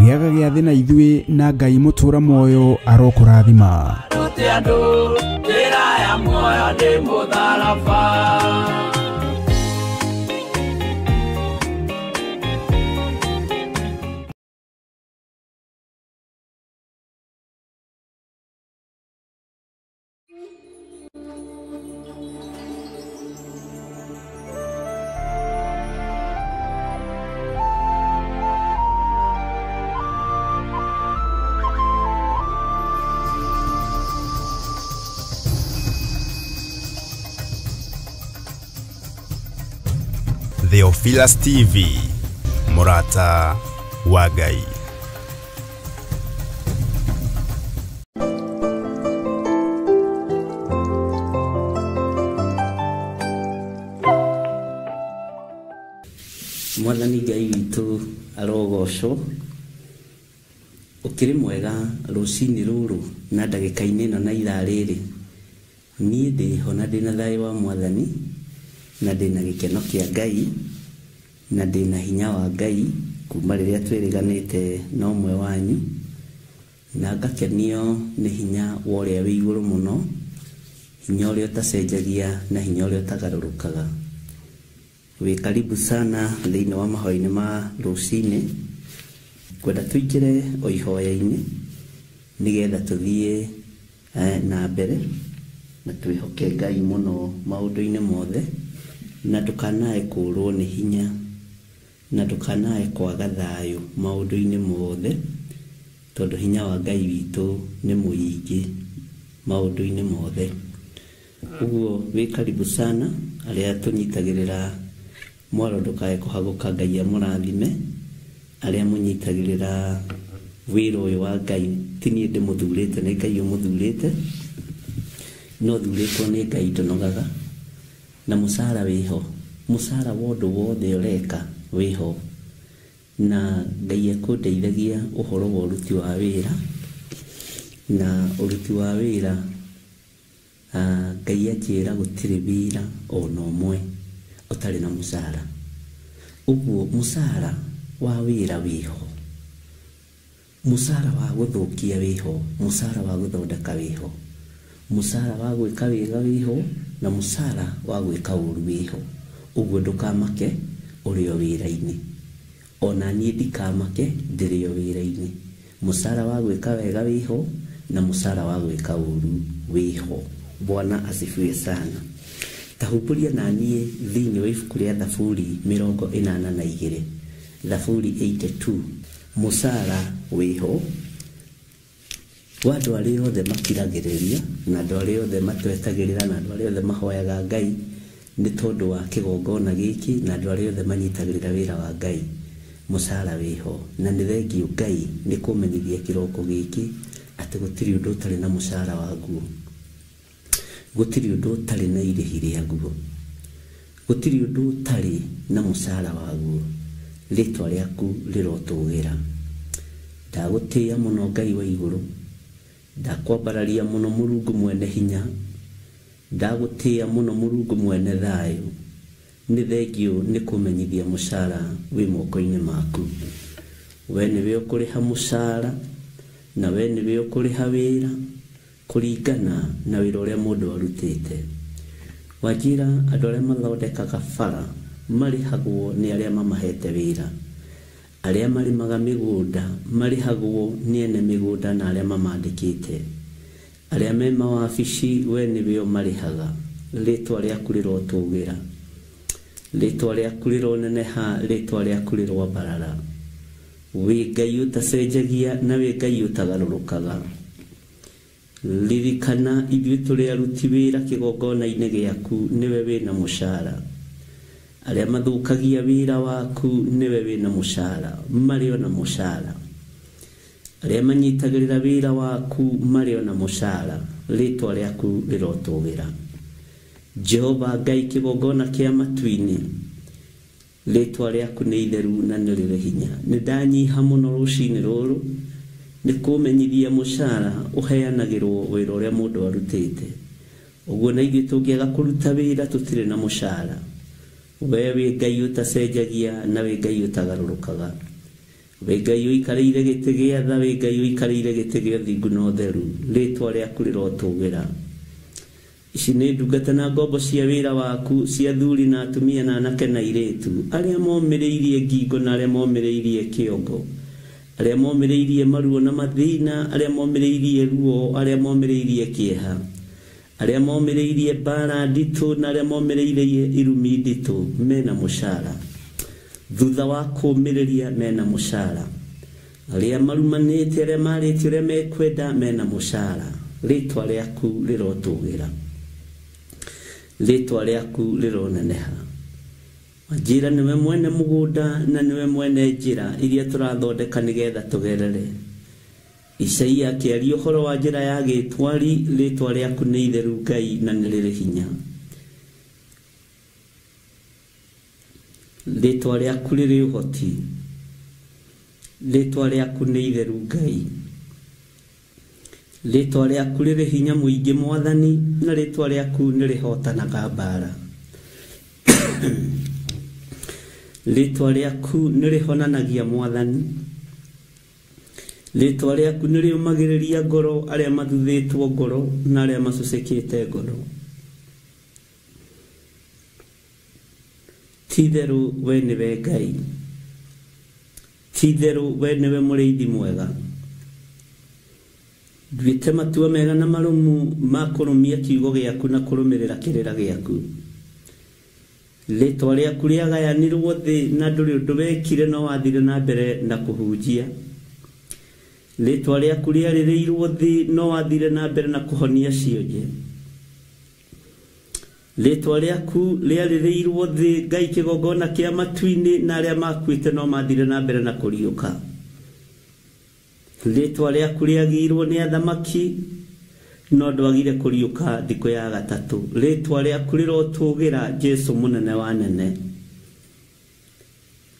Giaga gia thi na ithuĩ na Ngai mutura moyo arokurathima. Theophilus TV, murata wa Ngai. Mwathani Ngai witu arogocwo. Ukiri mwega rucini ruru na ndagika-ini ino na ira riri, nie ndiho na ndina thayu wa Mwathani na ndina gikeno kia Ngai na ndina hinya wa Ngai kuma riria twiriganite na umwe wanyu, na ngakenio ni hinya wa uria wi iguru muno, hinya uria utacenjagia na hinya uria utagarurukaga. we karibu sana thĩinĩ wa mahoya-inĩ ma rũcinĩ kwenda tũingĩre o ihoya-inĩ nĩgetha tũthiĩ na mbere na twĩhoke Ngai mũno maũndũ-inĩ mothe na ndũkanae kũũrwo nĩ hinya na ndũkanae kwaga thayũ maũndũ-inĩ mothe tondũ hinya wa Ngai witũ nĩ mũingĩ maũndũ-inĩ mothe. Ũguo wĩ karibu sana arĩa tũnyitagĩrĩra mwaro ndũkae kũhagũka Ngai amũrathime arĩa mũnyitagĩrĩra wĩra ũyũ wa Ngai ti niĩ ndĩmũthurĩte nĩ Ngai ũmũthurĩte no thurĩtwo nĩ Ngai ndũnogaga na mũcara wĩho mũcara wa ũndũ wothe ũreka wĩho na Ngai ekũndeithagia ũhoro wa ũruti wa wĩra na ũruti wa wĩra Ngai akĩra gũtirĩ wĩra ona ũmwe ũtarĩ na mũcara. Ũguo mũcara wa wĩra wĩho, mũcara wa gũthũkia wĩho, mũcara wa gũthondeka wĩho, mũcara wa gwĩka wĩra wĩho na mũcara wa gwĩka ũũru wĩho. Ũguo ndũkamake ũrĩ o wĩra-inĩ ona niĩ ndikamake ndĩrĩ o wĩra-inĩ. Mũcara wa gwĩka wega wĩho na mũcara wa gwĩka ũũru wĩho. Bwana asifiwe sana. Tahumburia na niĩ thĩinĩ wa ibuku rĩa Thaburi 82, Thaburi 82. Mũcara wĩho wa andũ arĩa othe makiragĩrĩria na andũ arĩa othe matwetagĩrĩra na andũ arĩa othe mahoyaga Ngai nĩ tondũ wa kĩgongona gĩkĩ na andũ arĩa othe manyitagĩrĩra wĩra wa Ngai. Mũcara wĩho na nĩ thengiũ Ngai nĩ kũmenyithia kĩroko gĩkĩ atĩ gũtirĩ ũndũ ũtarĩ na mũcara waguo, gũtirĩ ũndũ ũtarĩ na irĩhi rĩaguo, gũtirĩ ũndũ ũtarĩ na mũcara waguo. Rĩtwa rĩaku rĩrotũgĩra. Ndagũtĩĩa mũno Ngai wa igũrũ, ndakwambararia mũno Mũrungu mwene hinya, ndagũtĩĩa mũno Mũrungu mwene thayũ. Nĩ thengiũ nĩ kũmenyithia mũcara wĩ moko-inĩ maku. We nĩwe ũkũrĩha mũcara na we nĩwe ũkũrĩha wĩra kũringana na wĩra ũrĩa mũndũ arutĩte. Wanjĩra andũ arĩa mathondekaga bara marĩhagwo nĩ arĩa mamahete wĩra, arĩa marĩmaga mĩgũnda marĩhagwo nĩ ene mĩgũnda na arĩa mamandĩkĩte, arĩa me mawabici we nĩwe ũmarĩhaga. Rĩtwa rĩaku rĩrotũgĩra, rĩtwa rĩaku rĩroneneha, rĩtwa rĩaku rĩrwambarara. Wĩ Ngai ũtacenjagia na wĩ Ngai ũtagarũrũkaga. Ririkana ithuĩ tũrĩ aruti wĩra kĩgongona-inĩ gĩaku nĩwe wĩna mũcara. Arĩa mathũkagia wĩra waku nĩwe wĩna mũcara, marĩ ona mũcara. Arĩa manyitagĩrĩra wĩra waku marĩ ona mũcara. Rĩtwa rĩaku rĩrotũgĩra. Jehova Ngai kĩgongona kĩa matu-inĩ, rĩtwa rĩaku nĩ itheru na nĩ rĩrĩ hinya. Nĩ ndanyiha mũno rũcinĩ rũrũ nĩ kũmenyithia mũcara ũheanagĩrwo wĩra ũrĩa mũndũ arutĩte. Ũguo na ithuĩ tũngĩaga kũruta wĩra tũtirĩ na mũcara. We wĩ Ngai ũtacenjagia na wĩ Ngai ũtagarũrũkaga. Wĩ Ngai ũikarĩire gĩtĩ gĩa tha, wĩ Ngai ũikarĩire gĩtĩ gĩa ũthingu na ũtheru. Rĩtwa rĩaku rĩrotũgĩra. Ici nĩ ndungata na ngombo cia wĩra waku, cia athuri na atumia na anake na airĩtu, arĩa momĩrĩirie ngingo na arĩa momĩrĩirie kĩongo, arĩa momĩrĩirie maruo na mathĩna, arĩa momĩrĩirie ruo, arĩa momĩrĩirie kĩeha, arĩa momĩrĩirie mbara nditũ na arĩa momĩrĩirie irumi nditũ mena mũcara. Thutha wa kũũmĩrĩria mena mũcara. Arĩa marumanĩte, arĩa marĩtie ũrĩa mekwenda mena mũcara. Rĩtwa rĩaku rĩrotũgĩra. Rĩtwa rĩaku rĩroneneha. Wanjĩra nĩwe mwene mũgũnda na nĩwe mwene njĩra iria tũrathondeka nĩgetha tũgerere. Isaia akĩaria ũhoro wa njĩra ya gĩtwari. Rĩtwa rĩaku nĩ itheru Ngai na nĩ rĩrĩ hinya. Rĩtwa rĩaku rĩrĩ ũhoti. Rĩtwa rĩaku nĩ itheru Ngai. Rĩtwa rĩaku rĩrĩ hinya mũingĩ Mwathani na rĩtwa rĩaku nĩ rĩhotanaga mbara. Rĩtwa rĩaku nĩ rĩhonanagia Mwathani. Rĩtwa rĩaku nĩ rĩũmagĩrĩria ngoro arĩa mathuthĩtwo ngoro na arĩa macucĩkĩte ngoro. Titheru we niwe Ngai. Titheru we niwe mũrĩithi mwega. Nduĩte matua mega na marumu ma kũrũmia kiugo gĩaku na kũrũmĩrĩra kĩrĩra gĩaku. Rĩĩtwa rĩaku rĩagayanirwo thĩ na ndũrĩ ũndũ wekire no wathire na mbere na kũhunjia. Rĩĩtwa rĩaku rĩarĩrĩirwo thĩ no wathire na mbere na kũhonia cionje. Rĩĩtwa rĩaku rĩarĩrĩirwo thĩ Ngai kĩgongona kĩa matu-inĩ na arĩa makuĩte no mathire na mbere na kũriũka. Rĩĩtwa rĩaku rĩagĩirwo nĩ athamaki no ndwagire kũriũka thikũ ya gatatũ. Rĩĩtwa rĩaku rĩrotũgĩra Jesũ mũnene wa nene.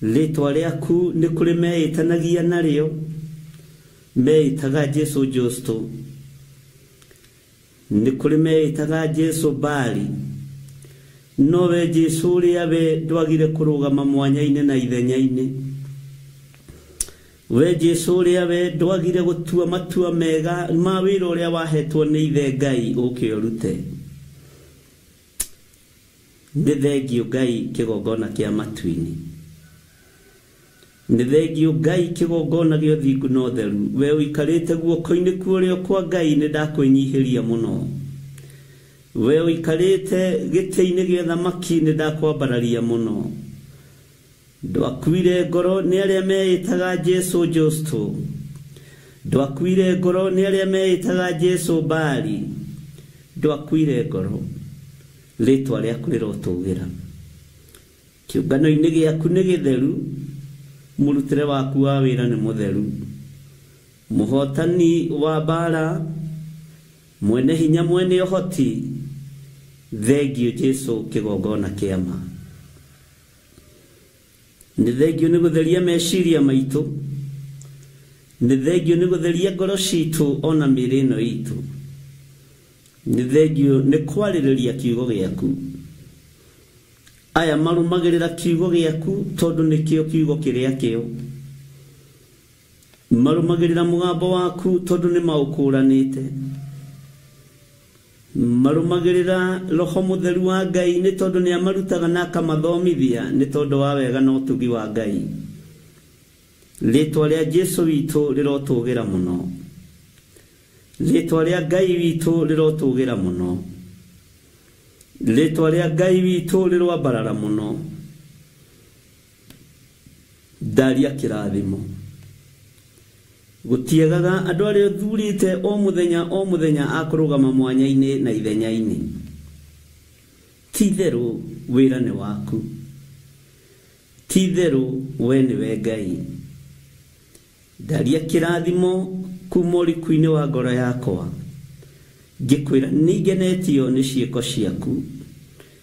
Rĩĩtwa rĩaku nĩ kũrĩ meĩtanagia narĩo, meĩtaga Jesũ Justo, nĩ kũrĩ meĩtaga Jesũ Bali, no we Jesũ ũrĩa we ndwagire kũrũgama mwanya-inĩ na ithenya-inĩ. We Jesũ ũrĩa we ndwagire gũtua matua mega ma wĩra ũrĩa wahetwo nĩ ithe Ngai ũke ũrute. Nĩ thengio Ngai kĩgongona kĩa matu-inĩ. Nĩ thengio Ngai kĩgongona gĩa ũthingu na ũtheru. We ũikarĩte guoko-inĩ kũrĩa kwa Ngai nĩ ndakwĩnyihĩria mũno. We ũikarĩte gĩtĩ-inĩ gĩa thamaki nĩ ndakwambararia mũno. Ndwakuire ngoro nĩ arĩa meĩtaga Jesũ Justo. Ndwakuire ngoro nĩ arĩa meĩtaga Jesũ Bali. Ndwakuire ngoro. Rĩĩtwa rĩaku rĩrotũgĩra. Kĩũngano-inĩ gĩaku nĩ gĩtheru. Mũrutĩre waku wa wĩra nĩ mũtheru. Mũhotani wa mbara, mwene hinya mwene ũhoti, thengio Jesũ kĩgongona kĩa ma. Nĩ thengio nĩ gũtheria meciria maitũ. Nĩ thengio nĩ gũtheria ngoro citũ ona mĩĩrĩ ĩno itũ. Nĩ thengio nĩ kwarĩrĩria kiugo gĩaku. Aya marũmagĩrĩra kiugo gĩaku tondũ nĩkĩo kiugo kĩrĩa kĩo. Marũmagĩrĩra mũgambo waku tondũ nĩ maũkũranĩte. Marũmagĩrĩra Roho Mũtheru wa Ngai nĩ tondũ nĩ amarutaga na akamathomithia nĩ tondũ wa wega na ũtugi wa Ngai. Rĩĩtwa rĩa Jesũ witũ rĩrotũgĩra mũno. Rĩĩtwa rĩa Ngai witũ rĩrotũgĩra mũno. Rĩĩtwa rĩa Ngai witũ rĩrwambarara mũno. Ndaria kĩrathimo. Gũtiagaga andũ arĩa ũthurĩte o mũthenya akũrũgama mwanya-inĩ na ithenya-inĩ. Ti-itherũ wĩra nĩ waku. Ti-itherũ we nĩwe Ngai. Ndaria kĩrathimo kuma ũriku-inĩ wa ngoro yakwa. Ngĩkwĩra nĩngenetio nĩ ciĩko ciaku.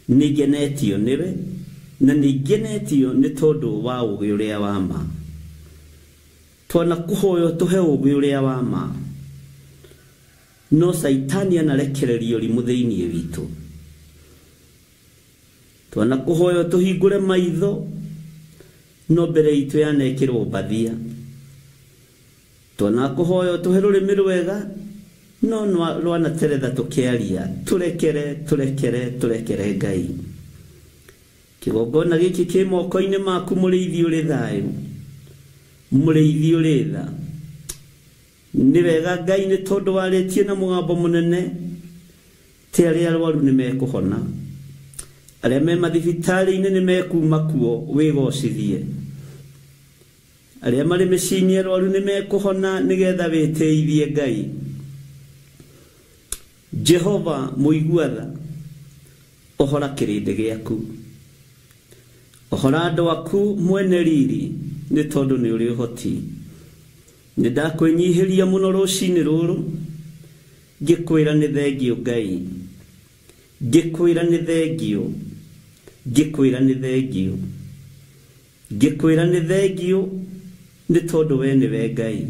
Nĩngenetio nĩwe na nĩngenetio nĩ tondũ wa ũũgĩ ũrĩa wa ma. Twana kũhoyo tũhe ũũgĩ ũrĩa wa ma. No Saitani anarekereria ũrimũ thĩinĩ witũ. Twana kũhoyo tũhingũre maitho no mbere itũ yanekĩrwo mbathia. Twana kũhoyo tũhe rũrĩmĩ rwega no rwanateretha tũkĩaria. Tũrekere Ngai. Kĩgongona gĩkĩ kĩ moko-inĩ maku mũrĩithi ũrĩ thayũ. Mũrĩithi ũrĩ tha. Nĩ wega Ngai nĩ tondũ warĩtie na mũgambo mũnene tĩ arĩa arwaru nĩ mekũhona. Arĩa me mathibitarĩ-inĩ nĩ mekuma kuo wĩgocithie. Arĩa marĩ mĩciĩ-inĩ arwaru nĩ mekũhona nĩgetha wĩtĩithie Ngai. Jehova mũigua-tha, ũhora kĩrĩndĩ gĩaku. Ũhora andũ aku mwene riri nĩ tondũ nĩ ũrĩ ũhoti. Nĩ ndakwĩnyihĩria mũno rũcinĩ rũrũ. Ngĩkwĩra nĩ thengio Ngai. Ngĩkwĩra nĩ thengio. Ngĩkwĩra nĩ thengio. Ngĩkwĩra nĩ thengio nĩ tondũ we nĩwe Ngai.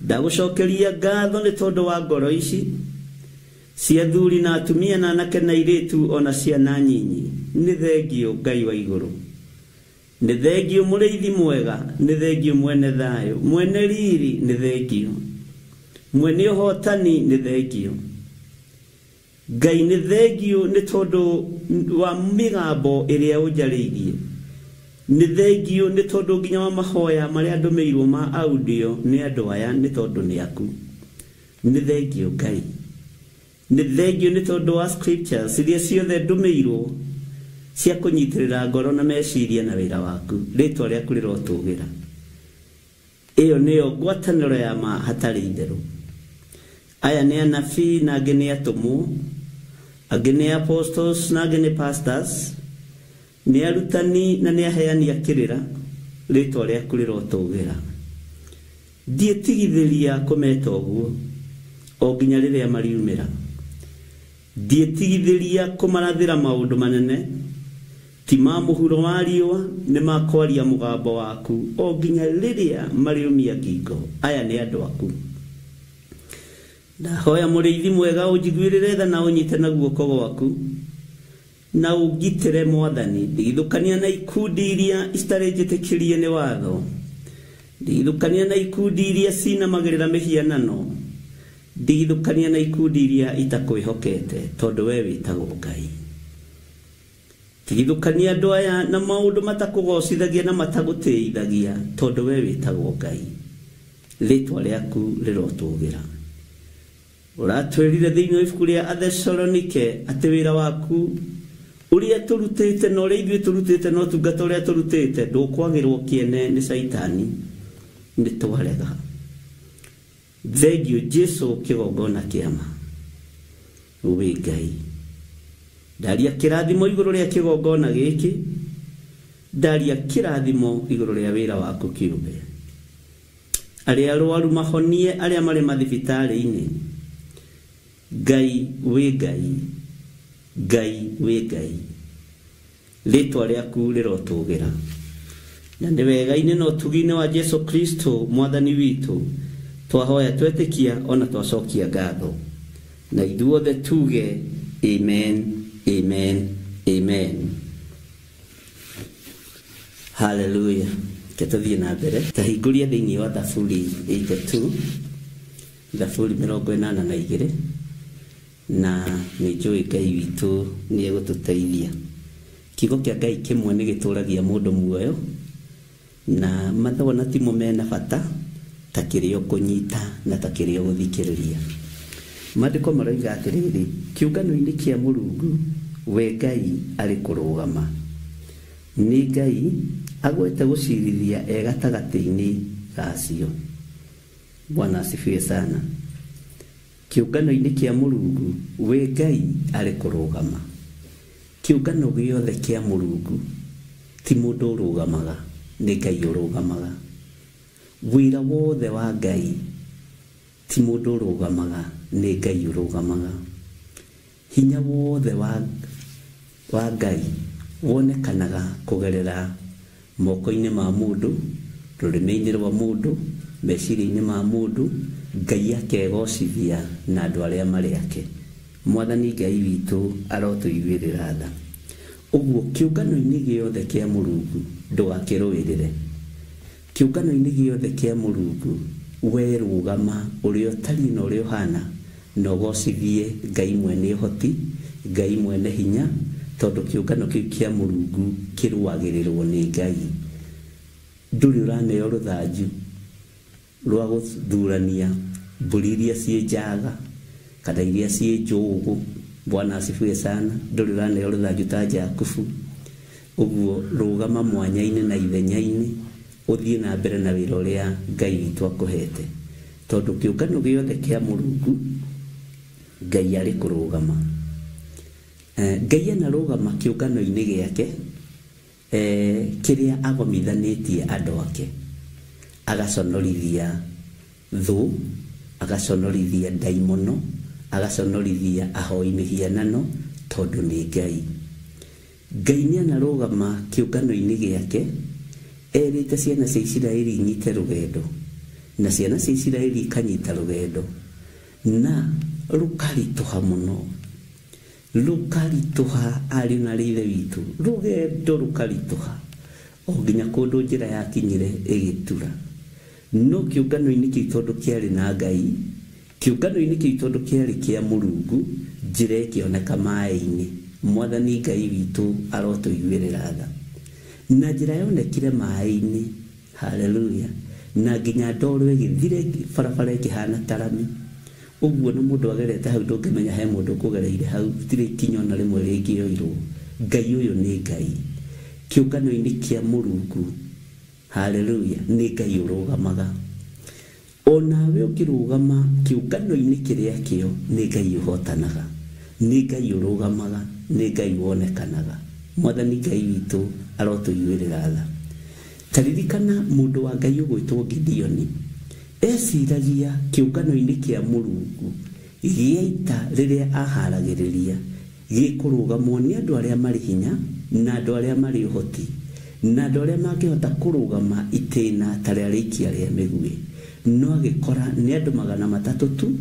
Ndagũcokeria ngatho nĩ tondũ wa ngoro ici cia athuri na atumia na anake na airĩtu ona ciana nyinyi. Nĩ thengio Ngai wa igũrũ. Nĩ thengio mũrĩithi mwega. Nĩ thengio mwene thayũ. Mwene riri nĩ thengio. Mwene ũhotani nĩ thengio. Ngai nĩ thengio nĩ tondũ wa mĩgambo ĩrĩa ũnjarĩirie. Nĩ thengio nĩ tondũ nginya wa mahoya marĩa ndũmĩirwo ma audio nĩ andũ aya nĩ tondũ nĩ aku. Nĩ thengio Ngai. Nĩ thengio nĩ tondũ wa scriptures iria ciothe ndũmĩirwo cia kũnyitĩrĩra ngoro na meciria na wĩra waku. Rĩtwa rĩaku rĩrotũgĩra. Ĩyo nĩyo ngwatanĩro ya ma hatarĩ itherũ. Aya nĩ anabii na angĩ nĩ atũmwo, angĩ nĩ apostles na angĩ nĩ pastors, nĩ arutani na nĩ aheani a kĩrĩra. Rĩtwa rĩaku rĩrotũgĩra. Ndiĩtigithĩria kũmeta ũguo o nginya rĩrĩa mariumĩra. Ndiĩtigithĩria kũmarathĩra maũndũ manene, ti ma mũhuro wa riũa, nĩ makwaria mũgambo waku o nginya rĩrĩa mariumia ngingo. Aya nĩ andũ aku. Ndahoya mũrĩithi mwega ũnjiguĩrĩre tha na ũnyite na guoko gwaku na ũngitĩre Mwathani. Ndigithũkania na ikundi iria citarĩ njĩtĩkĩrie nĩ watho. Ndigithũkania na ikundi iria cinamagĩrĩra mĩhianano. Ndigithũkania na ikundi iria itakwĩhokete tondũ we wĩtagwo Ngai. Ndigithũkania andũ aya na maũndũ matakũgocithagia na matagũtĩithagia tondũ we wĩtagwo Ngai. Rĩtwa rĩaku rĩrotũgĩra. Ũratwĩrire thĩinĩ wa ibuku rĩa Athesalonike atĩ wĩra waku ũrĩa tũrutĩte na ũrĩa ithuĩ tũrutĩte na ũtungata ũrĩa tũrutĩte ndũkwagĩrwo kĩene nĩ Saitani. Nĩ twarega. Thengio Jesu kĩgongona kĩa ma. Wĩ Ngai. Ndaria kĩrathimo igũrũ rĩa kĩgongona gĩkĩ. Ndaria kĩrathimo igũrũ rĩa wĩra waku kĩũmbe. Arĩa arũaru mahonie, arĩa marĩ mathibitarĩ-inĩ. Ngai wĩ Ngai. Ngai wĩ Ngai. Rĩtwa rĩaku rĩrotũgĩra. Na nĩ wega-inĩ na ũtugi-inĩ wa Jesu Kristo Mwathani witũ twahoya twetĩkia ona twacokia ngatho. Na ithuothe tuge amen, amen, amen. Hallelujah. Ketũthiĩ na mbere. Tahingũria thĩinĩ wa Thaburi 82, Thaburi 82. Na nĩ njũĩ Ngai witũ nĩ egũtũteithia. Kiugo kĩa Ngai kĩmwe nĩ gĩtũragia mũndũ muoyo, na mathona timo mena bata ta kĩrĩo kũnyita na ta kĩrĩo gũthikĩrĩria. Maandĩko maroiga atĩrĩrĩ, kĩũngano-inĩ kĩa Mũrungu we Ngai arĩ kũrũgama. Nĩ Ngai agwete gũcirithia gatagatĩ-inĩ gacio. Bwana asifiwe sana. Kĩũngano-inĩ kĩa Mũrungu we Ngai arĩ kũrũgama. Kĩũngano gĩothe kĩa Mũrungu ti mũndũ ũrũgamaga, nĩ Ngai ũrũgamaga. Wĩra wothe wa Ngai ti mũndũ ũrũgamaga, nĩ Ngai ũrũgamaga. Hinya wothe wa Ngai wonekanaga kũgerera moko-inĩ ma mũndũ, rũrĩmĩ-inĩ rwa mũndũ, meciria-inĩ ma mũndũ. Ngai akegocithia na andũ arĩa marĩ ake. Mwathani Ngai witũ arotũiguĩrĩra tha. Ũguo kĩũngano-inĩ gĩothe kĩa Mũrungu ndũgakĩrũĩrĩre. Kĩũngano-inĩ gĩothe kĩa Mũrungu we rũgama ũrĩa ũtariĩ na ũrĩa ũhana na ũgocithie Ngai mwene ũhoti, Ngai mwene hinya, tondũ kĩũngano kĩu kĩa Mũrungu kĩrũagĩrĩrwo nĩ Ngai. Ndũrĩ ũraneo rũthanju rwa gũthurania mbũri iria ciĩ njaga kana iria ciĩ njũgũ. Bwana asifiwe sana. Ndũrĩ ũraneo rũthanju ta Jakubu. Ũguo rũgama mwanya-inĩ na ithenya-inĩ, ũthiĩ na mbere na wĩra ũrĩa Ngai witũ akũhete, tondũ kĩũngano gĩothe kĩa Mũrungu Ngai arĩ kũrũgama. Ngai anarũgama kĩũngano-inĩ gĩake kĩrĩa agomithanĩtie andũ ake, agaconorithia thũ, agaconorithia ndaimono, agaconorithia ahoi mĩhianano, tondũ nĩ Ngai. Ngai nĩ anarũgama kĩũngano-inĩ gĩake erĩte ciana cia Isiraeli inyite rũgendo, na ciana cia Isiraeli ikanyita rũgendo, na rũkaritũha mũno. Rũkaritũha ariũ na ithe witũ, rũgendo rũkaritũha o nginya kũndũ njĩra yakinyire ĩgĩtura. No kĩũngano-inĩ kĩu tondũ kĩarĩ na Ngai, kĩũngano-inĩ kĩu tondũ kĩarĩ kĩa Mũrungu, njĩra ĩkĩoneka maĩ-inĩ. Mwathani Ngai witũ arotũiguĩrĩra tha, na njĩra yonekire maĩ-inĩ. Haleluya. Na nginya ndoro ĩgĩthire barabara ĩkĩhana tarami. Ũguo nĩ mũndũ agerete hau ndũngĩmenya he mũndũ ũkũgereire hau, gũtirĩ ikinya ona rĩmwe rĩngĩoirwo. Ngai ũyũ nĩ Ngai kĩũngano-inĩ kĩa Mũrungu. Haleluya. Nĩ Ngai ũrũgamaga. Onawe ũkĩrũgama kĩũngano-inĩ kĩrĩa kĩo, nĩ Ngai ũhotanaga, nĩ Ngai ũrũgamaga, nĩ Ngai wonekanaga. Mwathani Ngai witũ arotũiguĩrĩra tha. Taririkana mũndũ wa Ngai ũgwĩtwo Gideoni eciragia kĩũngano-inĩ kĩa Mũrungu gĩa ita rĩrĩa aharagĩrĩria gĩkũrũgamwo nĩ andũ arĩa marĩ hinya na andũ arĩa marĩ ũhoti na andũ arĩa mangĩhota kũrũgama itĩna ta rĩa rĩikia rĩa mĩguĩ. No agĩkora nĩ andũ 300 tu,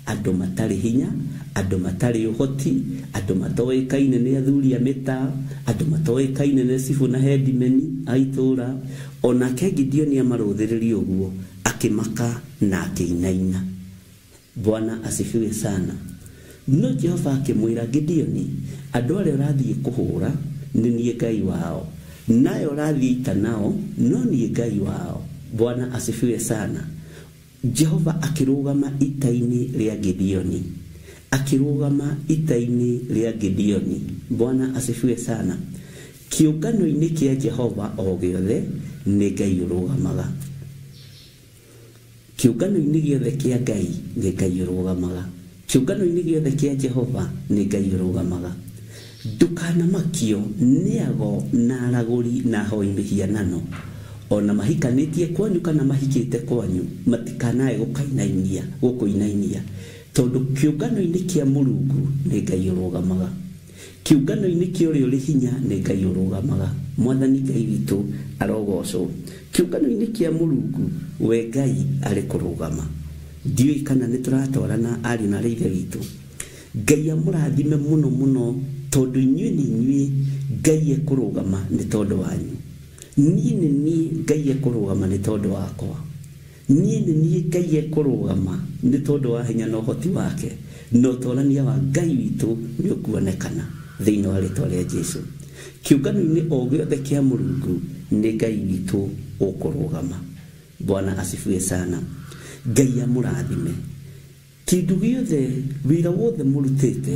andũ matarĩ hinya, andũ matarĩ ũhoti, andũ matoĩkaine nĩ athuri a mĩtaa, andũ matoĩkaine nĩ cibu na headmen a itũũra. Onake Gideoni amarũthĩrĩria ũguo akĩmaka na akĩinaina. Bwana asifiwe sana. No Jehova akĩmwĩra Gideoni, andũ arĩa ũrathiĩ kũhũra nĩ niĩ Ngai wao, nayo ũrathiĩ ita nao no niĩ Ngai wao. Bwana asifiwe sana. Jehova akĩrũgama ita-inĩ rĩa Gideoni, akĩrũgama ita-inĩ rĩa Gideoni. Bwana asifiwe sana. Kĩũngano-inĩ kĩa Jehova o gĩothe nĩ Ngai ũrũgamaga. Kĩũngano-inĩ gĩothe kĩa Ngai nĩ Ngai ũrũgamaga. Kĩũngano-inĩ gĩothe kĩa Jehova nĩ Ngai ũrũgamaga. Ndũkanamakio nĩ ago na aragũri na ahoi mĩhianano, ona mahikanĩtie kwanyu kana mahikĩte kwanyu, matikanae gũkũinainia, tondũ kĩũngano-inĩ kĩa Mũrungu nĩ Ngai ũrũgamaga. Kĩũngano-inĩ kĩa ũrĩa ũrĩ hinya nĩ Ngai ũrũgamaga. Mwathani Ngai witũ arogocwo. Kĩũngano-inĩ kĩa Mũrungu we Ngai arĩ kũrũgama. Ndiũĩ kana nĩ tũratwarana ariũ na ithe witũ. Ngai amũrathime mũno mũno, tondũ inyuĩ nĩ inyuĩ Ngai ekũrũgama nĩ tondũ wanyu. Niĩ nĩ niĩ Ngai ekũrũgama nĩ tondũ wakwa. Niĩ nĩ niĩ Ngai ekũrũgama nĩ tondũ wa hinya na ũhoti wake, na ũtũũrania wa Ngai witũ nĩ ũkuonekana thĩinĩ wa rĩĩtwa rĩa Jesũ. Kĩũngano-inĩ o gĩothe kĩa Mũrungu nĩ Ngai witũ ũkũrũgama. Bwana asifiwe sana. Ngai amũrathime. Kĩndũ gĩothe, wĩra wothe mũrutĩte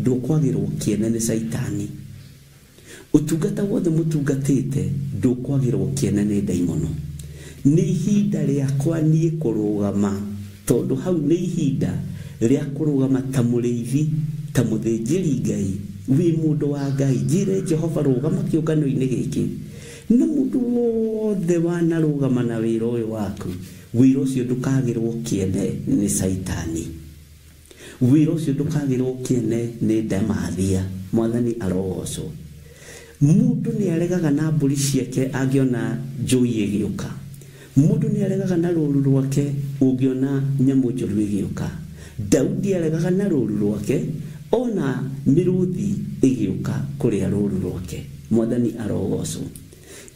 ndũkwagĩrwo kĩene nĩ Saitani. Ũtungata wothe mũtungatĩte ndũkwagĩrwo kĩene nĩ ndaimono. Nĩ ihinda rĩakwa niĩ kũrũgama, tondũ hau nĩ ihinda rĩa kũrũgama ta mũrĩithi, ta mũthĩnjĩri Ngai, wĩ mũndũ wa Ngai. Njĩre Jehova rũgama kĩũngano-inĩ gĩkĩ, na mũndũ wothe wanarũgama na wĩra ũyũ waku, wĩra ũcio ndũkagĩrwo kĩene nĩ Saitani. Wĩra ũcio ndũkagĩrwo kĩene nĩ ndamathia. Mwathani arogocwo. Mũndũ nĩ aregaga na mbũri ciake angĩona njũi ĩgĩũka. Mũndũ nĩ aregaga na rũũru rwake ũngĩona nyamũ njũru ĩgĩũka. Daudi aregaga na rũũru rwake ona mĩrũthi ĩgĩũka kũrĩa rũũru rwake. Mwathani arogocwo.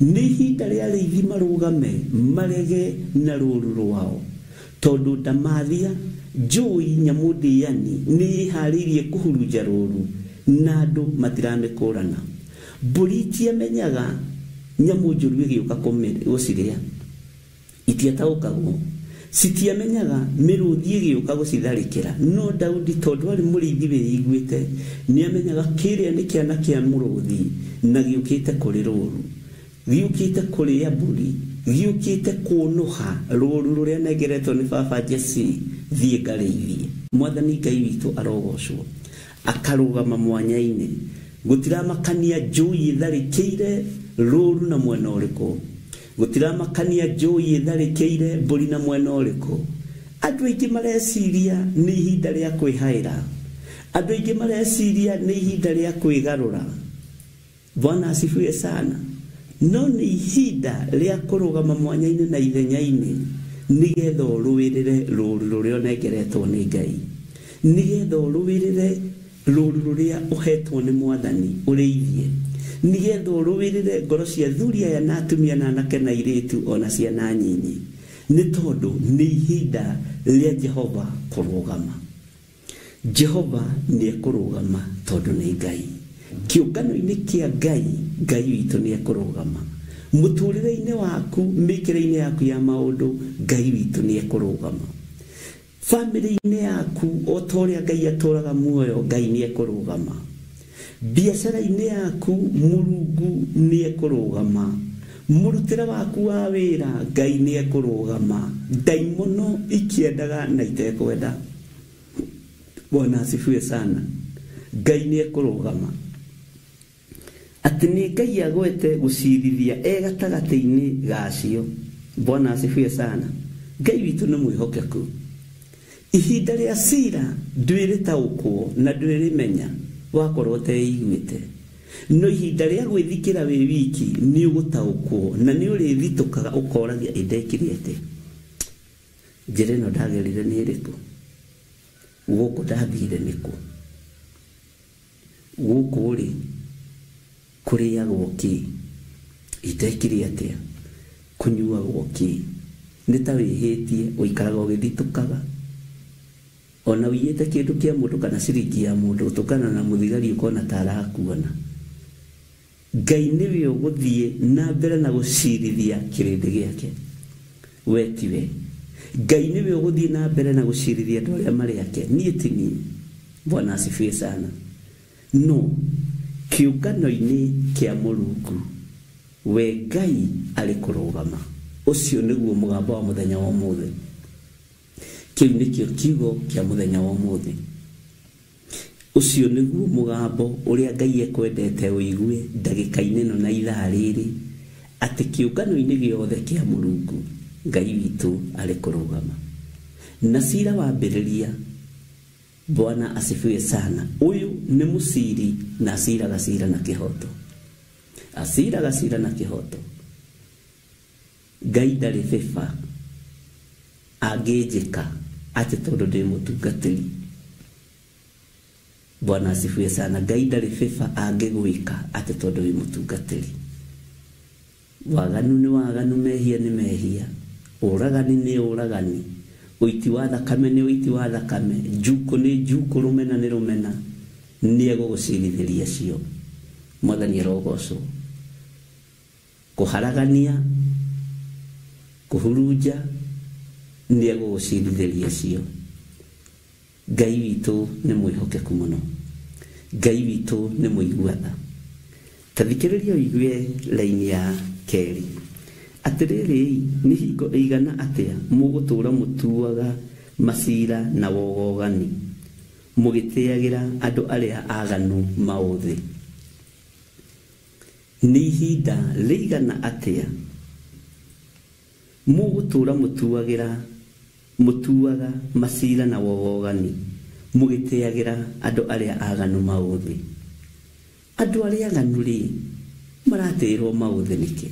Nĩ ihinda rĩa arĩithi marũgame marege na rũũru rwao, tondũ ndamathia njũi nyamũ ndĩani nĩ ĩharĩirie kũhurunja rũũru na andũ matiramĩkũrana. Mbũri itiamenyaga nyamũ njũru ĩgĩũka gũcirĩa, itiataũkagwo. Citiamenyaga mĩrũthi ĩgĩũka gũcitharĩkĩra. No Daudi, tondũ arĩ mũrĩithi wĩiguĩte, nĩ amenyaga kĩrĩa nĩ kĩana kĩa mũrũthi na gĩũkĩte kũrĩ rũũru, gĩũkĩte kũrĩa mbũri, gĩũkĩte kũnũha rũũru rũrĩa nengeretwo nĩ baba Jesse, thiĩ ngarĩithie. Mwathani Ngai witũ arogocwo. Akarũgama mwanya-inĩ. Gũtiramakania njũi ĩtharĩkĩire rũũru na mwena ũrĩkũ. Gũtiramakania njũi ĩtharĩkĩire mbũri na mwena ũrĩkũ. Andũ aingĩ mareciria nĩ ihinda rĩa kwĩhaĩra. Andũ aingĩ mareciria nĩ ihinda rĩa kwĩgarũra. Bwana asifiwe sana. No nĩ ihinda rĩa kũrũgama mwanya-inĩ na ithenya-inĩ, nĩgetha ũrũĩrĩre rũũru rũrĩa ũnengeretwo nĩ Ngai, nĩgetha ũrũĩrĩre rũũru rũrĩa ũhetwo nĩ Mwathani ũrĩithie, nĩgetha ũrũĩrĩre ngoro cia athuri aya na atumia na anake na airĩtu ona ciana nyinyi, nĩ tondũ nĩ ihinda rĩa Jehova kũrũgama. Jehova nĩ ekũrũgama tondũ nĩ Ngai. Kĩũngano-inĩ kĩa Ngai, Ngai witũ nĩ ekũrũgama. Mũtũrĩre-inĩ waku, mĩkĩre-inĩ yaku ya maũndũ, Ngai witũ nĩ ekũrũgama. Family-inĩ yaku, o ta ũrĩa Ngai atũraga muoyo, Ngai nĩ ekũrũgama. Biacara-inĩ yaku, Mũrungu nĩ ekũrũgama. Mũrutĩre waku wa wĩra, Ngai nĩ ekũrũgama. Ndaimono ikĩendaga na itekwenda, Bwana asifiwe sana, Ngai nĩ ekũrũgama. Atĩ nĩ Ngai agwete gũcirithia gatagatĩ-inĩ gacio. Bwana asifiwe sana. Ngai witũ nĩ mwĩhokeku. Ihinda rĩa cira ndwĩrĩtaũkwo na ndwĩrĩmenya wakorwo ũteiguĩte. No ihinda rĩa gwĩthikĩra wĩ wiki nĩ ũgũtaũkwo na nĩ ũrĩthitũkaga ũkoragia ndekire atĩa. Njĩra ĩno ndagerire nĩ ĩrĩkũ? Gũkũ ndathire nĩkũ? Gũkũ rĩ kũrĩagwo kĩ? Itekire atĩa? Kũnyuagwo kĩ? Nĩ ta wĩhĩtie ũikaraga ũgĩthitũkaga. Ona ũiyĩte kĩndũ kĩa mũndũ kana ciringi ya mũndũ ũtũkana na mũthigari ũkona ta arakuona. Ngai nĩwe ũgũthiĩ na mbere na gũcirithia kĩrĩndĩ gĩake. We tiwe. Ngai nĩwe ũgũthiĩ na mbere na gũcirithia andũ arĩa marĩ ake. Niĩ ti niĩ. Bwana asifiwe sana. No, kĩũngano-inĩ kĩa Mũrungu, we Ngai arĩ kũrũgama. Ũcio nĩguo mũgambo wa mũthenya wa ũmũthĩ. Kĩu nĩkĩo kiugo kĩa mũthenya wa ũmũthĩ. Ũcio nĩguo mũgambo ũrĩa Ngai ekwendete ũigue ndagĩka-inĩ ĩno na ithaa rĩrĩ, atĩ kĩũngano-inĩ gĩothe kĩa Mũrungu, Ngai witũ arĩ kũrũgama. Na cira wambĩrĩria, Bwana asifiwe sana. Ũyũ nĩ mũciri na aciraga cira na kĩhoto. Aciraga cira na kĩhoto. Ngai ndarĩ bĩba angĩnjĩka atĩ tondũ ndĩ mũtungatĩri. Bwana asifiwe sana. Ngai ndarĩ bĩba angĩgwĩka atĩ tondũ wĩ mũtungatĩri. Waganu nĩ waganu, mehia nĩ mehia, ũragani nĩ ũragani, ũiti wa thakame nĩ ũiti wa thakame, njuko nĩ njuko, rũmena nĩ rũmena. Nĩ egũgũcirithĩria cio. Mwathani arogocwo. Kũharagania, kũhurunja, nĩ egũgũcirithĩria cio. Ngai witũ nĩ mwĩhokeku mũno. Ngai witũ nĩ mũiguatha. Ta thikĩrĩria ũigue raini ya kerĩ. Atĩrĩrĩ, nĩ hingo ĩigana atĩa mũgũtũũra mũtuaga macira na wogogani, mũgĩtĩagĩra andũ arĩa aganu maũthĩ? Nĩ ihinda rĩigana atĩa mũgũtũũra mũtuaga macira na wogogani, mũgĩtĩagĩra andũ arĩa aganu maũthĩ? Andũ arĩa aganu rĩ, maratĩrwo maũthĩ nĩkĩ?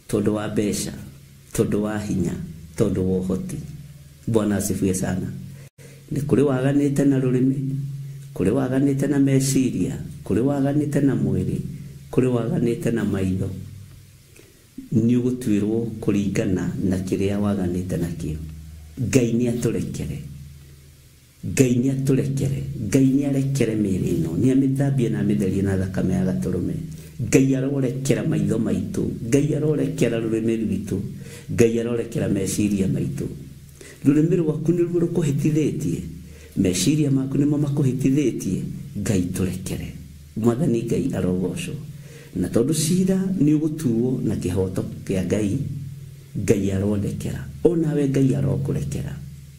Tondũ wa mbeca, tondũ wa hinya, tondũ wa ũhoti. Bwana asifiwe sana. Nĩ kũrĩ waganĩte na rũrĩmĩ, kũrĩ waganĩte na meciria, kũrĩ waganĩte na mwĩrĩ, kũrĩ waganĩte na maitho. Nĩ ũgũtuĩrwo kũringana na kĩrĩa waganĩte nakĩo. Ngai nĩ atũrekere. Ngai nĩ atũrekere. Ngai nĩ arekere mĩĩrĩ ĩno, nĩ amĩthambie na amĩtherie na thakame ya gatũrũme. Ngai arorekera maitho maitũ, Ngai arorekera rũrĩmĩ rwitũ, Ngai arorekera meciria maitũ. Rũrĩmĩ rwaku nĩruo rũkũhĩtithĩtie, meciria maku nĩmo makũhĩtithĩtie. Ngai tũrekere. Mwathani Ngai arogocwo. Na tondũ cira nĩ ũgũtuo na kĩhoto kĩa Ngai, Ngai arorekera. Onawe Ngai arokũrekera.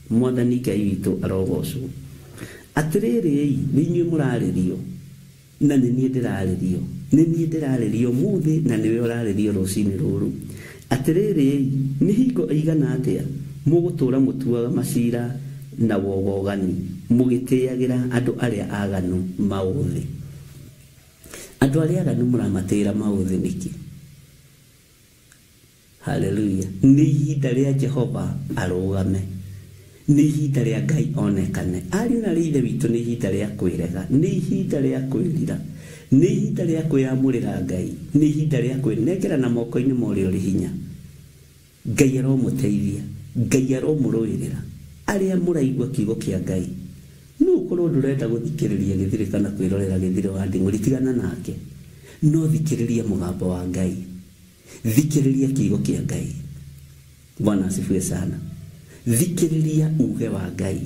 Mwathani Ngai witũ arogocwo. Atĩrĩrĩ, nĩ inyuĩ mũrarĩrio na nĩ niĩ ndĩrarĩrio. Nĩ niĩ ndĩrarĩrio mũthĩ na nĩwe ũrarĩrio rũcinĩ rũrũ. Atĩrĩrĩ, nĩ hingo ĩigana atĩa mũgũtũũra mũtuaga macira na wogogani, mũgĩtĩagĩra andũ arĩa aganu maũthĩ? Andũ arĩa aganu mũramatĩra maũthĩ nĩkĩ? Haleluya. Nĩ ihinda rĩa Jehova arũgame. Nĩ ihinda rĩa Ngai onekane. Ariũ na ithe witũ, nĩ ihinda rĩa kwĩrega, nĩ ihinda rĩa kwĩrira, nĩ ihinda rĩa kwĩyamũrĩra Ngai, nĩ ihinda rĩa kwĩnengera na moko-inĩ ma ũrĩa ũrĩ hinya. Ngai aromũteithia, Ngai aromũrũĩrĩra. Arĩa mũraigua kiugo kĩa Ngai, nũũ gukorwo ndurenda guthikiriria githire kana kwirorera githire wa nding'uri tigana nake no thikiriria mugambo wa Ngai thikiriria kiugo kia Ngai Bwana asifiwe sana thikiriria uge wa Ngai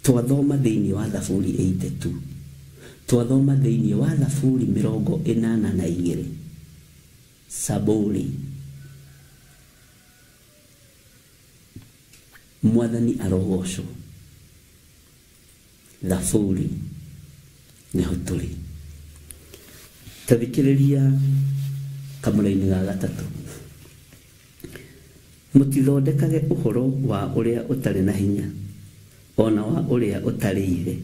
twathoma thiini wa Thaburi 82 twathoma thiini wa Thaburi 82 Saburi Mwathani arogocwo Thaburi ni huturi tathikiriria kamuraini ga gatatu mutithondekage uhoro wa uria utari na hinya ona wa uria utari ithe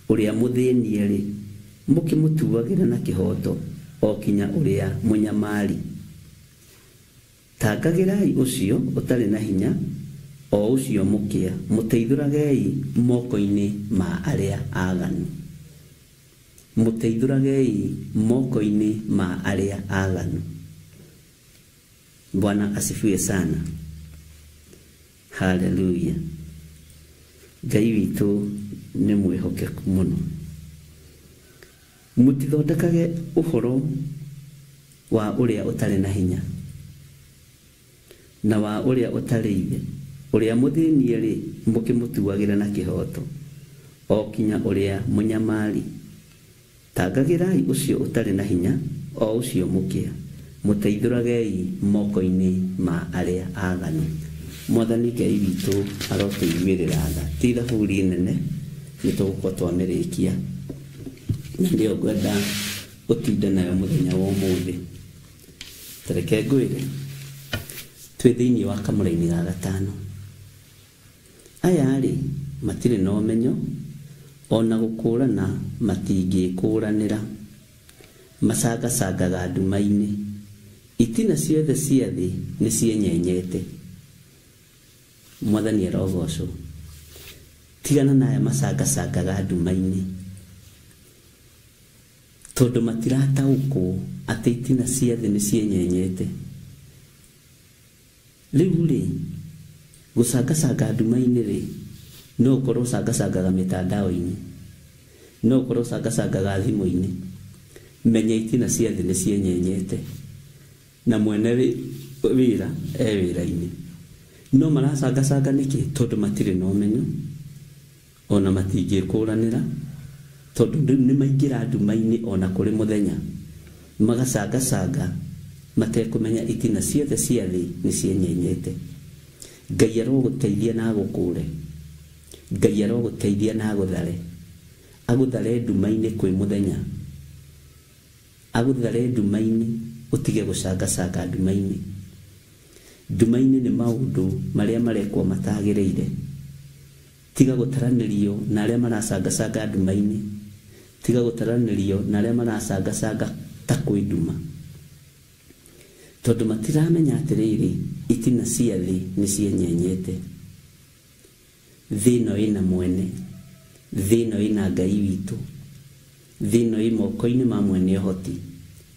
uria muthinie ri mukimutuagira na kihoto o kinya uria munyamari tangagirai ucio utari na hinya o ucio mukia muteithuragei moko-ini ma aria aganu muteithuragei moko-ini ma aria aganu Bwana asifiwe sana haleluya Ngai witu ni mwihokeku muno mutithondekage uhoro wa uria utari na hinya na wa uria utari ithe uria muthinie ri mukimutuagira na kihoto o kinya uria munyamari tangagirai ucio utari na hinya o ucio mukia muteithuragei moko-ini ma aria aganu Mwathani Ngai witu arotuiguirira tha ti Thaburi nene nitugukorwo twamirikia na ndio ngwenda utinda nayo muthenya wa umuthi tareke ngwire twi thiini wa kamuraini ga gatano aya ri matire no menyo ona gukurana matingikuranira masaga sagaga nduma-ini itina ciothe cia thi ni cienyenyete Mwathani arogocwo tigana naye masaga sagaga nduma-ini tondu matirataukwo ati itina cia thi ni cienyenyete riu ri gusaga nduma-ini ri no korwo saga mitandao-ini no korwo saga thimu-ini menya itina cia thi ni cienyenyete na mwene wira wira-ini no marasaga niki tondu matire no menyo ona matingikuranira tondu ni maingira nduma-ini ona kuri muthenya magasaga matekumenya itina ciothe cia thi ni cienyenyete Ngai aroguteithia na agukure Ngai aroguteithia na aguthare aguthare nduma-ini kwi muthenya aguthare nduma-ini utige gusaga nduma-ini nduma-ini ni maundu maria marekwo matagiriire tiga gutaranirio na aria marasaga nduma-ini tiga gutaranirio na aria marasaga ta kwi nduma tondu matiramenya atiriri itina cia thi ni cienyenyete thino ina mwene thino ina Ngai witu thino i moko-ini ma mwene hoti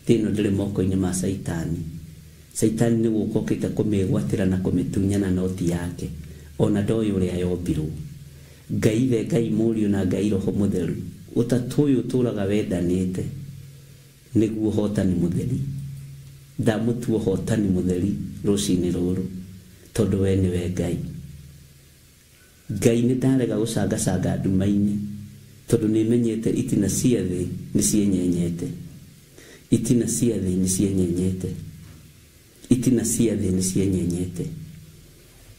thino ndiri moko-ini ma Saitani ni gukokite kumigwatira na kumitunyana noti yake ona ndoi uria yombirwo Ngai the Ngai Mũriũ na Ngai Roho Mũtheru utatu uyu turaga wendanite niguo hotani mutheri ndamutuo hotani mutheri rucini ruru tondu we niwe Ngai ni ndarega gusaga nduma-ini tondu ni menyete itina cia thi ni cienyenyete itina cia thi ni cienyenyete itina cia thi ni cienyenyete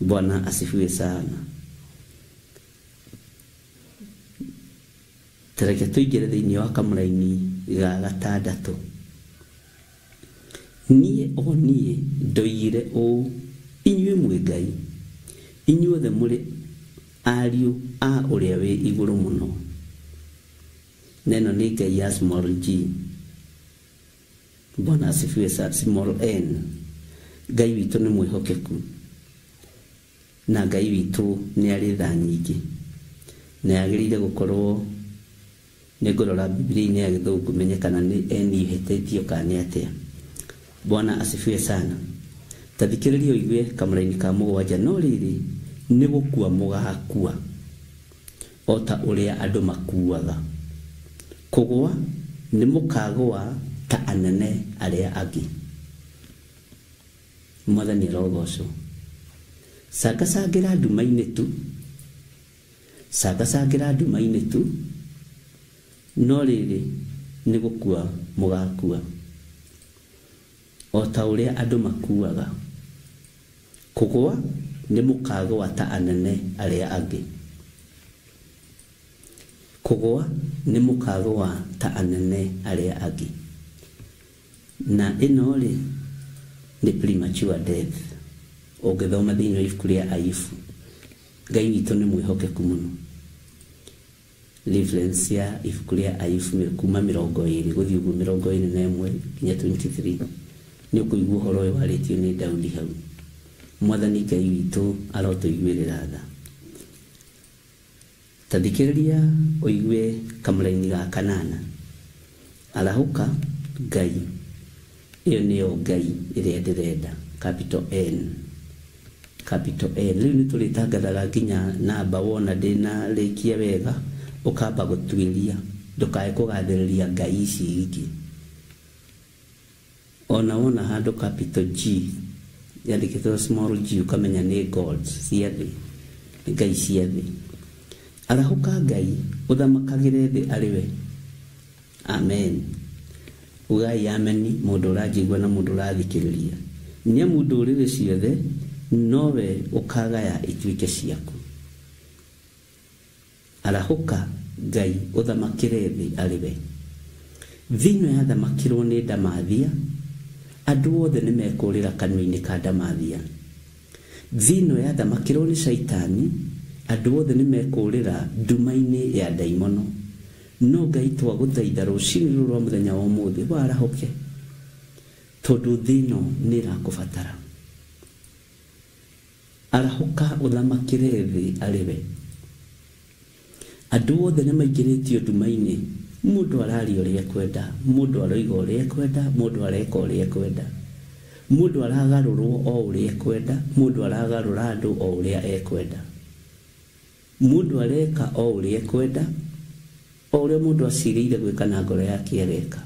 Bwana asifiwe sana tareke tuigire thiini wa kamuraini ga gatandatu nie ndoire o inyue mwe Ngai inyuothe muri ariu a uria we iguru muno neno ni Ngai ya small g Bwana asifiwe sana small n Ngai witu ni mwihokeku na Ngai witu ni ari tha nyingi na agirire gukorwo ni ngorora Biblia-ini ya Githungu menyekana ni enihetetio kana atia Bwana asifiwe sana tathikiririo igwe kamuraini ka mugwanja no riri ni gukua mugakua ota uria andu makuaga kugwa ni mukagwa ta anene aria angi mwathani rogoco sagasagira ndumaine tu sagasagira ndumaine tu no riri ni gukua mugakua ota uria andu makuaga kugwa ni mukagwa ta anene aria angi kugwa ni mukagwa ta anene aria angi na inori ni premature death ogethoma thini ifuku ria Ayubu Ngai witũ nĩ mwĩhokeku mũno reference ya ifuku ria Ayubu kuma 20 gũthiĩ ũguo 21 nginya 23 nĩ ũkũigua ũhoro ũyũ warĩtio nĩ Daudi hau mwathani Ngai witũ arotũiguĩrĩra tha tathikĩrĩria ũigue kamũraini ga kanana arahuka Ngai iyo niyo Ngai ĩrĩa ndĩrenda capital N rĩu nĩ tũrĩtangathaga nginya namba wona ndĩna rĩkia wega ũkamba gũtuĩria ndũkae kũgathĩrĩria Ngai ici ingĩ ona wona handũ capital G yandĩkĩtwo small g ukamenya nĩ gods cia thĩ Ngai cia thĩ arahuka Ngai ũthamakagĩre thĩ arĩwe amen ugai ameni mũndũ ũranjigua na mũndũ ũrathikĩrĩria nĩ mũndũ ũrĩrĩ ciothe nowe ukagaya ituĩke ciaku arahuka Ngai ũthamakĩre thĩ arĩwe thĩno ya thamakĩrwo nĩ Ndamathia andũ othe nĩ mekũrĩra kanua-inĩ ka Ndamathia thĩno ya thamakĩrwo nĩ Shaitani andũ othe nĩ mekũrĩra nduma-inĩ ya ndaimono no Ngai twagũthaitha rũcinĩ rũrũ rwa mũthenya wa ũmũthĩ warahoke tondũ thĩno nĩ ĩrakũbatara arahuka ũthamakĩre thĩ arĩwe andũ othe nĩ maingĩrĩtio nduma-inĩ mũndũ araria ũrĩa ekwenda mũndũ aroiga ũrĩa ekwenda mũndũ areka ũrĩa ekwenda mũndũ aragarũrwo o ũrĩa ekwenda mũndũ aragarũra andũ o ũrĩa ekwenda mũndũ areka o ũrĩa ekwenda o ũrĩa mũndũ acirĩire gwĩka na ngoro yake areka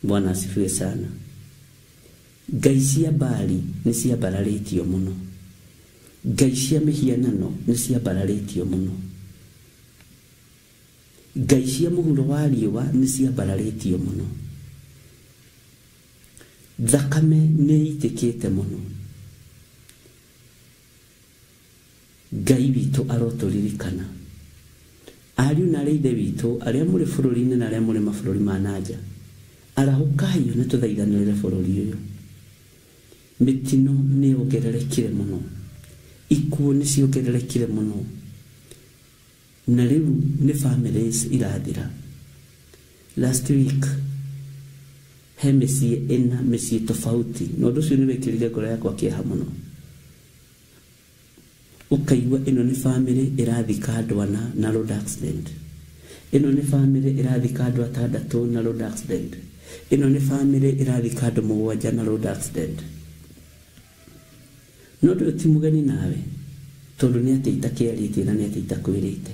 Bwana asifiwe sana Ngai cia Baali nĩ ciambararĩtio mũno Ngai cia mĩhianano nĩ ciambararĩtio mũno Ngai cia mũhuro wa riũa nĩ ciambararĩtio mũno thakame nĩ itĩkĩte mũno Ngai witũ arotũririkana ariũ na arĩa ithe witũ arĩa mũrĩ bũrũri-inĩ na arĩa mũrĩ mabũrũri ma nanja arahukai nĩ tũthaithanĩrĩre bũrũri ũyũ mĩtino nĩ yongererekire mũno ikuũ nĩ ciongererekire mũno na rĩu nĩ families irathira last week he mĩciĩ ĩna mĩciĩ tofauti na ũndũ ũcio nĩ wĩkĩrire ngoro yakwa kĩeha mũno ukaigua ĩno nĩ family ĩrathika andũ ana na road accident ĩno nĩ family ĩrathika andũ 6 na road accident ĩno nĩ family ĩrathika andũ 7 na road accident no ndũ ti mũgeni nawe tondũ nĩ atĩ itakĩarĩtie na nĩ atĩ itakwĩrĩte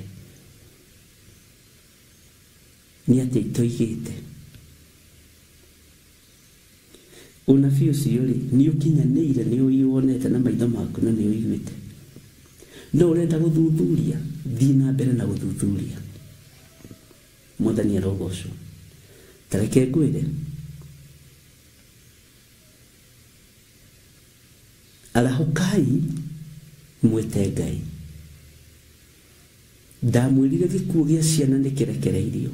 nĩ atĩ itoigĩte unabii ũcio rĩ nĩ ũkinyanĩire nĩ ũwonete na maitho maku na nĩ ũiguĩte no ũrenda gũthuthuria thiĩ na mbere na gũthuthuria mwathani arogocwo tareke ngwĩre arahukai mwĩte Ngai ndamwĩrire gĩkuũ gĩa ciana nĩ kĩrekereirio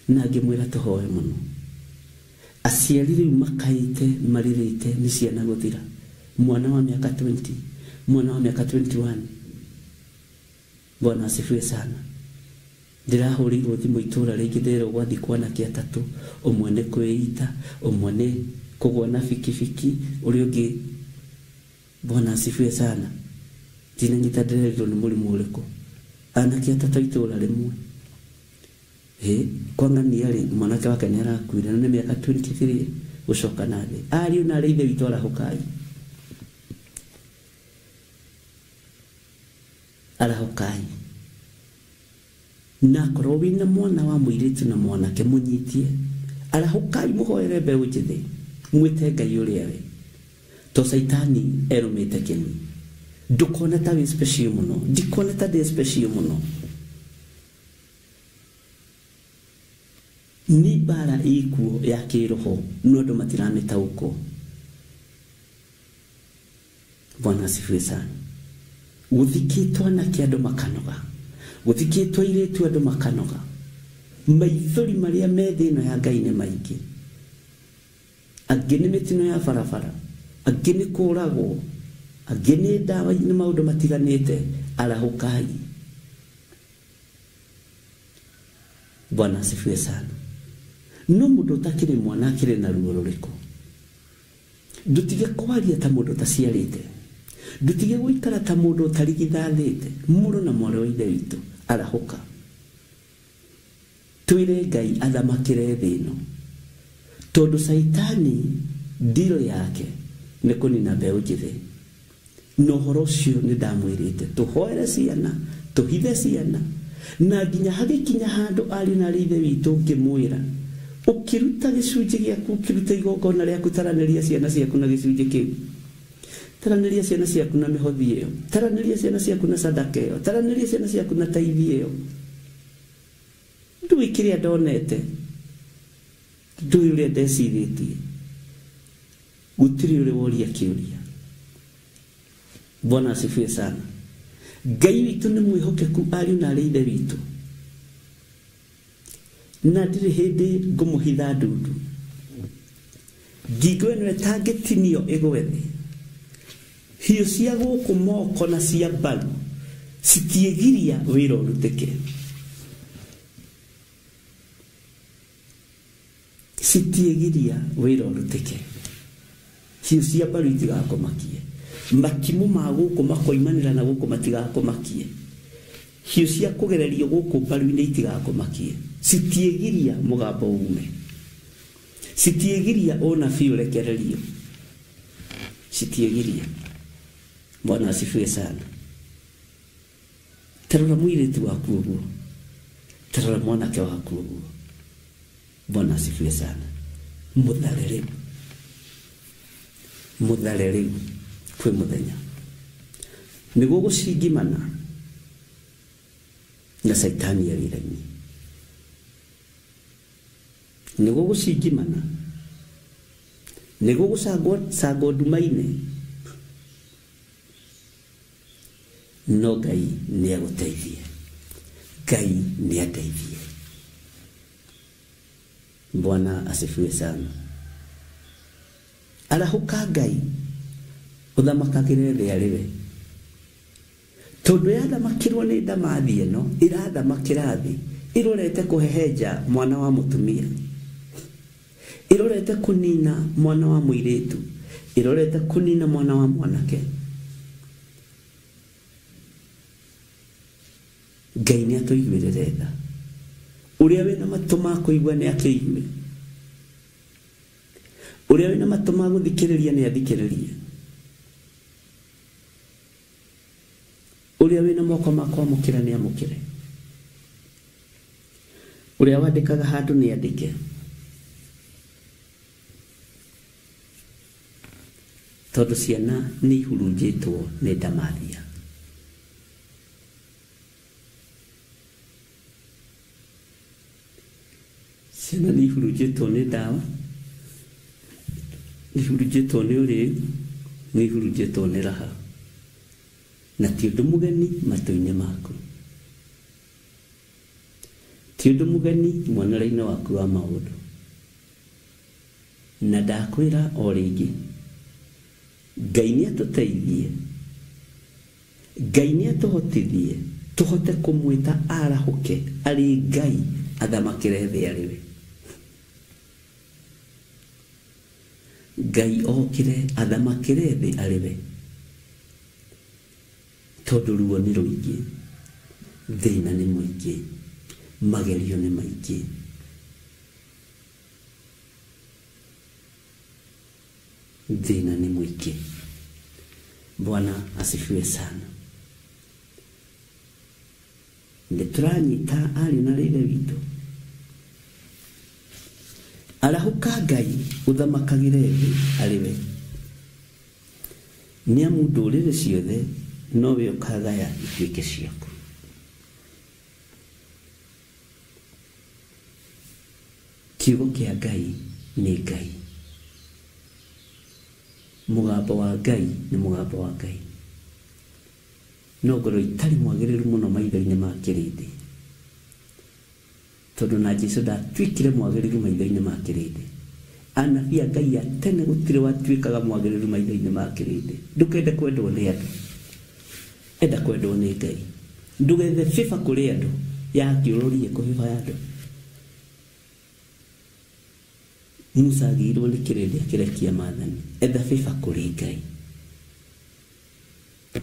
na ngĩmwĩra tũhoe mũno aciari rĩu makaĩte marirĩte nĩ ciana gũthira mwana wa mĩaka 20 mwana wa mĩaka 21 Bwana asifiwe sana ndĩrahũrĩirwo thimũ itũra rĩngĩ ndĩrerwo gwathikwo anake 3 ũmwe nĩ kwĩita ũmwe nĩ kũgwa na fikifiki ũrĩa ũngĩ Bwana asifiwe sana ndinanyita ndĩrerirwo nĩ mũrimũ ũrĩkũ anake 3 itũra rĩmwe kwa ng'ania rĩ mwanake wake nĩ arakuire na nĩ mĩaka 23 gũcoka na thĩ ariũ na arĩa ithe witũ arahukai arahokai na korwo wina mwana wa muiritu na mwanake munyitie arahokai muhoere mbeu njithi mwite Ngai uria we to saitani erumite kini ndukona ta wi special muno ndikona ta de special muno ni bara ikuo ya kiroho no ndo matiramita uko. Bwana asifiwe sana. Guthikitwa na kiando makanoga, guthikitwa iretu andu makanoga, maithori maria methino ya Ngai ne maingi, agene mitino ya farafara, agene kurago, agene dawa ni maundu matiganite arahukai. Bwana asifiwe sana. No mundu takire mwana akire na ruo ruriko, ndutige kwaria ta mundu taciarite, ndutige guikara ta mundu tarigithanite muru na mwana wa ithe witu arahuka. Twire Ngai athamakire thĩ ĩno tondu saitani ndiro yake nĩ kũnina mbeũ njĩthĩ. No ũhoro ũcio nĩ ndamwĩrĩte tũhoere ciana, tũhithe ciana, na nginya hagĩkinya handũ ariũ na ithe witũ ngĩmwĩra ukiruta gicunjĩ gĩaku, ukiruta igongona rĩaku, taranĩria ciana ciaku na gĩcunjĩ kĩu, taranĩria ciana ciaku na mĩhothi ĩyo, taranĩria ciana ciaku na sadaka ĩyo, taranĩria ciana ciaku na taithi ĩyo. Ndũĩ kĩrĩa ndonete, ndũĩ ũrĩa ndecirĩtie, gũtirĩ ũrĩ woria kĩũria. Bwana asifiwe sana. Ngai witũ nĩ mwĩhokeku ariũ na ithe witũ, na ndirĩ hĩndĩ ngũmũhitha ndundu. Ngingo ĩno ĩtangĩtinio ĩgwe thĩ, hiũ cia gũkũ moko na cia mbaru citiĩgiria wĩra ũrutĩke, citiĩgiria wĩra ũrutĩke. Hiũ cia mbaru itigakomakie, makimu ma gũkũ makoimanĩra na gũkũ matigakomakie, hiũ cia kũgererio gũkũ mbaru-inĩ itigakomakie, citiĩgiria mũgambo ume, citiĩgiria ũnabii ũrekererio, citiĩgiria. Bwana asifiwe sana. Tarora mũirĩtu waku ũguo, tarora mwanake waku ũguo. Bwana asifiwe sana. Mũthare rĩu kwĩ mũthenya nĩguo gũcingimana na saitani ya wĩra-inĩ, nĩguo gũcingimana, nĩguo gũcangwo nduma-inĩ. No Ngai nĩ agũteithie, Ngai nĩ ateithie. Bwana asifiwe sana. Arahuka Ngai uthamakagĩre thĩ arĩ we, tondu yathamakĩrwo nĩ ndamathi ĩno irathamakĩra thĩ, irorete kũhehenja mwana wa mũtumia, irorete kũnina mwana wa mũirĩtu, irorete kũnina mwana wa mwanake. Ngai nĩ atũiguĩrĩre tha, ũrĩa wĩna matũ ma kũigua nĩ akĩigue, ũrĩa wĩna matũ ma gũthikĩrĩria nĩ athikĩrĩrie, ũrĩa wĩna moko ma kwamũkĩra nĩ amũkĩre, ũrĩa wandĩkaga handũ nĩ andĩke. Tondũ ciana nĩ ihurunjĩtwo nĩ ndamathia. Ciana nĩ ihurunjĩtwo nĩ ndawa, nĩ ihurunjĩtwo nĩ ũrĩu, nĩ ihurunjĩtwo nĩ raha, na ti ũndũ mũgeni matũ-inĩ maku, ti ũndũ mũgeni muonere-inĩ waku wa maũndũ. Na ndakwĩra o rĩngĩ, Ngai nĩ atũteithie, Ngai nĩ atũhotithie tũhote kũmwĩta arahũke arĩ Ngai athamakĩre thĩ arĩ we. Ngai okire athamakĩre thĩ arĩ we, tondũ ruo nĩ rũingĩ, thĩna nĩ mũingĩ, magerio nĩ maingĩ. Thĩna nĩ mũingĩ. Bwana asifiwe sana. nĩtũranyita ariũ na ithe witũ arahũka Ngai ũthamakagĩre thĩ arĩ we nĩamu ndũrĩrĩ ciothe nowe ũkagaya ituĩke ciaku. Kiugo kĩa Ngai nĩ Ngai. Mũgambo wa Ngai nĩ mũgambo wa Ngai. No ngoro itarĩ mwagĩrĩru mũno maitho-inĩ ma kĩrĩndĩ, tondũ na Jesũ ndatuĩkire mwagĩrĩru maitho-inĩ ma kĩrĩndĩ. Anabii a Ngai a tene gũtirĩ watuĩkaga mwagĩrĩru maitho-inĩ ma kĩrĩndĩ. Ndũkende kwendwo nĩ andũ, enda kwendwo nĩ Ngai. Ndũgethe biba kũrĩ andũ, yakĩũrũrie kũbiba ya andũ. Musa agĩirwo nĩ kĩrĩndĩ akĩrekia maathani. Etha biba kũrĩ Ngai,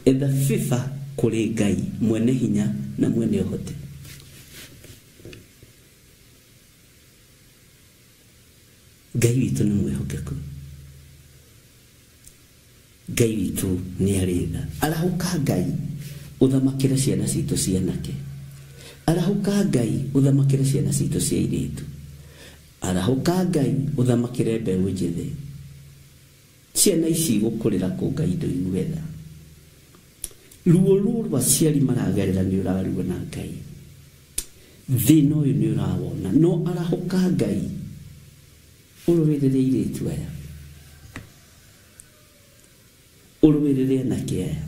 etha biba kũrĩ Ngai mwene hinya na mwene ũhoti. Ngai witũ nĩ mwĩhokeku. Ngai witũ nĩ arĩ tha. Arahũka Ngai ũthamakĩre ciana citũ cianake. Arahũka Ngai ũthamakĩre ciana citũ cia airĩtu. Arahũka Ngai ũthamakĩre mbeũ njĩthĩ. Ciana ici gũkũrĩra kũ Ngai ndũiguetha. Ruo rũrũ aciari maragerera nĩ ũraruo na Ngai. Thĩna ũyũ nĩ ũrawona, no arahũka Ngai ũrũwĩrĩre airĩtu aya, ũrũwĩrĩre anake aya.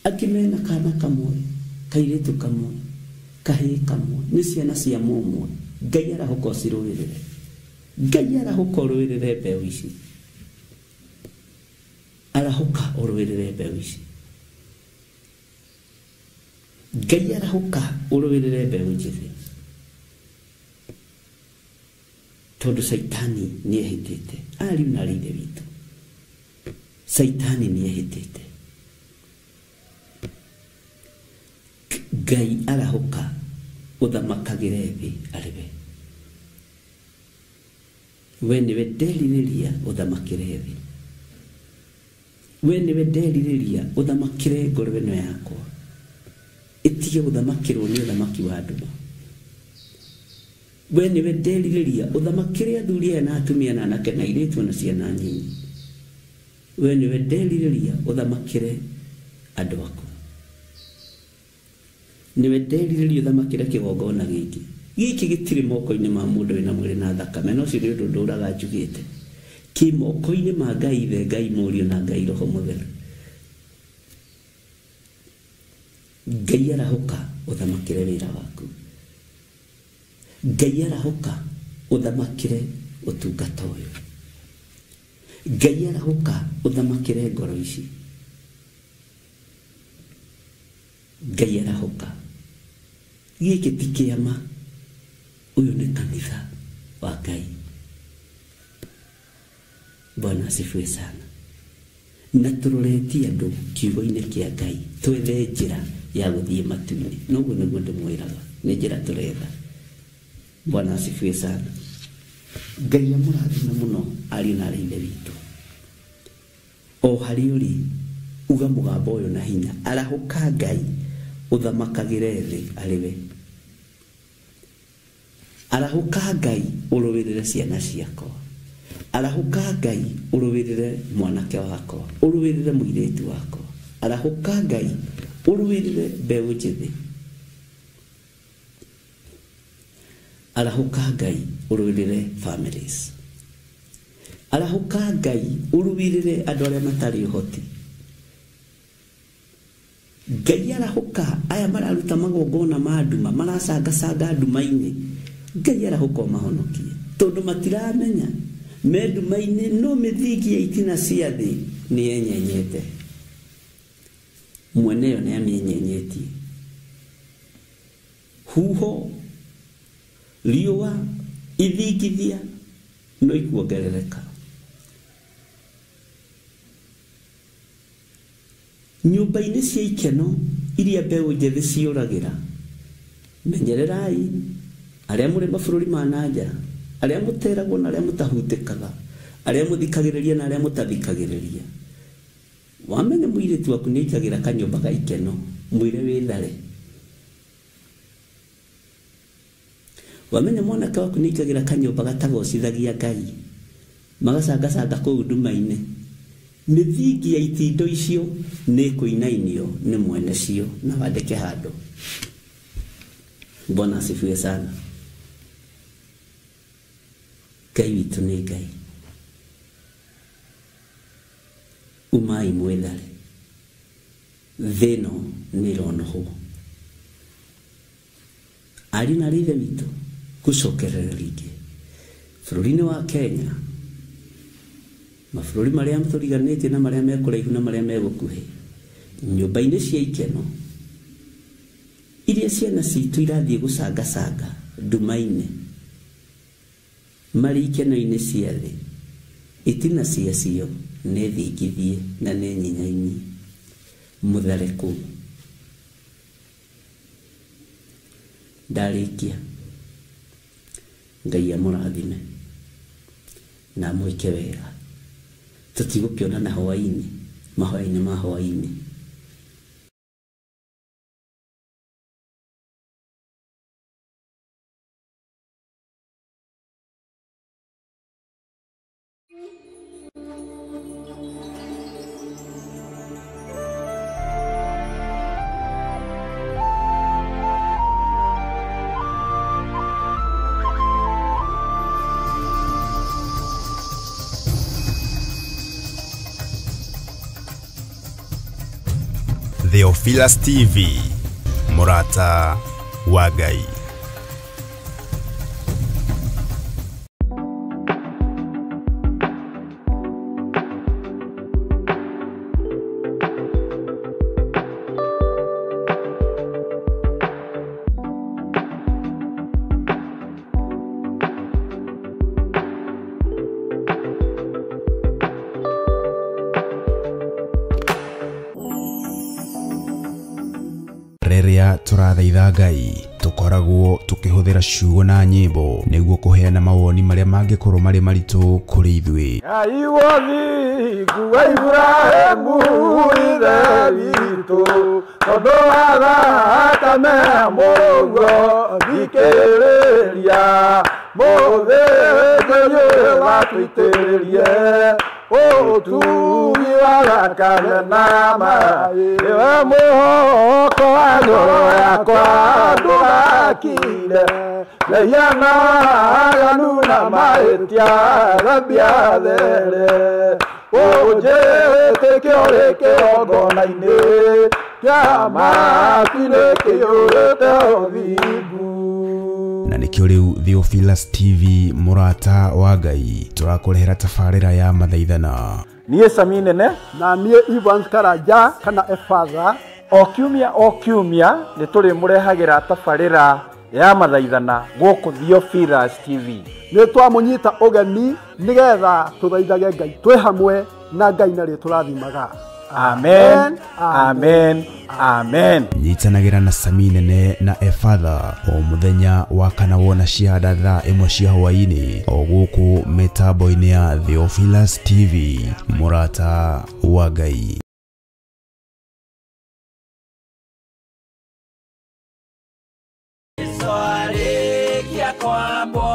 Akĩmena kana kamwe, kairĩtu kamwe, kahĩĩ kamwe, nĩ ciana cia mũmwe. Ngai arahũka ũcirũwĩrĩre. Ngai arahũka ũrũwĩrĩre mbeũ ici. Arahũka ũrũwĩrĩre mbeũ ici. Ngai arahũka ũrũwĩrĩre mbeũ njĩthĩ. Tondũ Saitani nĩehĩtĩte. Ariũ na ithe witũ, Saitani nĩehĩtĩte. Ngai arahũka ũthamakagĩre thĩ arĩ we. We nĩwe nderirĩria ũthamakĩre thĩ. We nĩwe nderirĩria ũthamakĩre ngoro ĩno yakwa. Ĩtige gũthamakĩrwo nĩ ũthamaki wa nduma. We nĩwe nderirĩria ũthamakĩre athuri aya na atumia na anake na airĩtu na ciana nyinyi. We nĩwe nderirĩria ũthamakĩre andũ aku. Nĩwe nderirĩria ũthamakĩre kĩgongona gĩkĩ. Gĩkĩ gĩtirĩ moko-inĩ ma mũndũ wĩna mwĩrĩ na thakame, no ũcio nĩ ũndũ ndũraga njugĩte. Kĩ moko-inĩ ma Ngai ithe, Ngai Mũriũ na Ngai Roho Mũtheru. Ngai arahũka ũthamakĩre wĩra waku. Ngai arahũka ũthamakĩre ũtungata ũyũ. Ngai arahũka ũthamakĩre ngoro ici. Ngai arahũka. Gĩkĩ ti kĩama, ũyũ nĩ kanitha wa Ngai. Bwana asifiwe sana. Na tũroretie andũ kiugo-inĩ kĩa Ngai twethe njĩra ya gũthiĩ matu-inĩ. Noguo nĩguo ndĩmwĩraga, nĩ njĩra tũretha. Bwana asifiwe sana. Ngai amũrathime mũno ariũ na arĩ ithe witũ. O harĩ ũrĩ, uga mũgambo ũyũ na hinya. Arahũka Ngai ũthamakagĩre thĩ arĩ we. Arahũka Ngai ũrũwĩrĩre ciana ciakwa. Arahũka Ngai ũrũwĩrĩre mwanake wakwa, ũrũwĩrĩre mũirĩtu wakwa. Arahũka Ngai ũrũwĩrĩre mbeũ njĩthĩ. Arahũka Ngai ũrũwĩrĩre families. Arahũka Ngai ũrũwĩrĩre andũ arĩa matarĩ ũhoti. Ngai arahũka aya mararuta magongona ma nduma, maracangacanga nduma-inĩ. Ngai arahũka ũmahonokie, tondũ matiramenya me nduma-inĩ, no mĩthingi ya itina cia thĩ nĩyenyenyete. Mwene yo nĩamĩenyenyetie. Huho, riũa, ithingithia no ikuongerereka. Nyũmba-inĩ cia ikeno iria mbeũ njĩthĩ ciũragĩra, menyererai arĩa mũrĩ mabũrũri ma nanja, arĩa mũteragwo na arĩa mũtahutĩkaga, arĩa mũthikagĩrĩria na arĩa mũtathikagĩrĩria. Wamenya mũirĩtu waku nĩaikagĩra kanyũmba ga ikeno, mwire withare wamenya mwanake waku nĩaikagira kanyũmba gatagocithagia Ngai magacanga kũu nduma-inĩ mĩthingi ya itindo icio nĩ kũinainio nĩ mwene cio na wandĩke handũ. Bwana asifiwe sana. Ngai witũ nĩ Ngai. Umai mwethare thĩ ĩno nĩ ĩronohwo. Ari na ithe witũ gũcokerera rĩngĩ bũrũri-inĩ wa Kenya, mabũrũri marĩa tũriganĩtie na marĩa me kũraihu na marĩa me gũkuhĩ, nyũmba-inĩ cia ikeno iria ciana citũ irathiĩ gũcangacanga nduma-inĩ marĩ ikeno-inĩ cia thĩ, itina ciacio nĩ thingithie na nĩ nyinyainyi mũthare kũu. Ndarĩkia Ngai amũrathime na mwĩke wega, tũtigũkĩonana hwaĩ-inĩ mahoya-inĩ ma hwaĩ-inĩ. Theophilus TV, Murata wa Ngai. Rĩrĩa tũrathaitha Ngai tukoragwo tukĩhũthĩra ciugo na nyĩmbo nĩguo kũheana mawoni marĩa mangĩkorwo marĩ maritũ kũrĩ ithuĩ. Ngai wothingu wa Ibrahimu ithe witũ tondũ wa thakame mũguo thikĩrĩria mũthĩnjĩri watũitĩrĩrie ũtugi wa thakame na maĩ iwe mũhoko wa ngoro yakwa ndũgakire lehiana aganu na mahĩtia thambia there ũnjĩtĩkio rĩ kĩgongona-inĩ kĩa matu-inĩ kĩiyũrĩte ũthingu. Na nĩkĩo rĩu Theophilus TV Murata wa Ngai tũrakũrehera tabarĩra ya mathaithana. Niĩ Sami Nene na niĩ Evans Karanja kana Efatha o kiumia nĩ tũrĩmũrehagĩra tabarĩra ya mathaithana gũkũ Theophilus TV. Nĩ twamũnyita ũgeni nĩgetha tũthaithage Ngai twĩ hamwe na Ngai na rĩtũrathimaga. Amen, amen, amen. Nyitanagĩra na Sami Nene na Efatha o mũthenya wa kana wona ciada thaa 1 cia hwaĩ-inĩ o gũkũ mĩtambo-inĩ ya Theophilus TV Murata wa Ngai. Soarĩkia kwambwo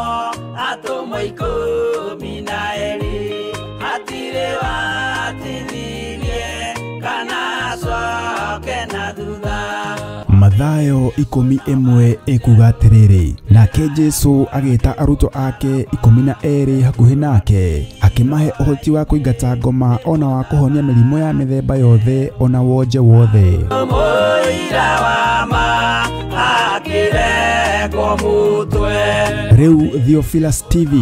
atũmwo 12 hatirĩ watithirie kana coke na thutha. Mathayo 11 ekuga atĩrĩrĩ, nake Jesu agĩĩta arutwo ake 12 hakuhĩ nake akĩmahe ũhoti wa kũingata ngoma ona wa kũhonia mĩrimũ ya mĩthemba yothe ona wonje wothe. Mũira wa ma akĩrengwo mũtwe. Rĩu Theophilus TV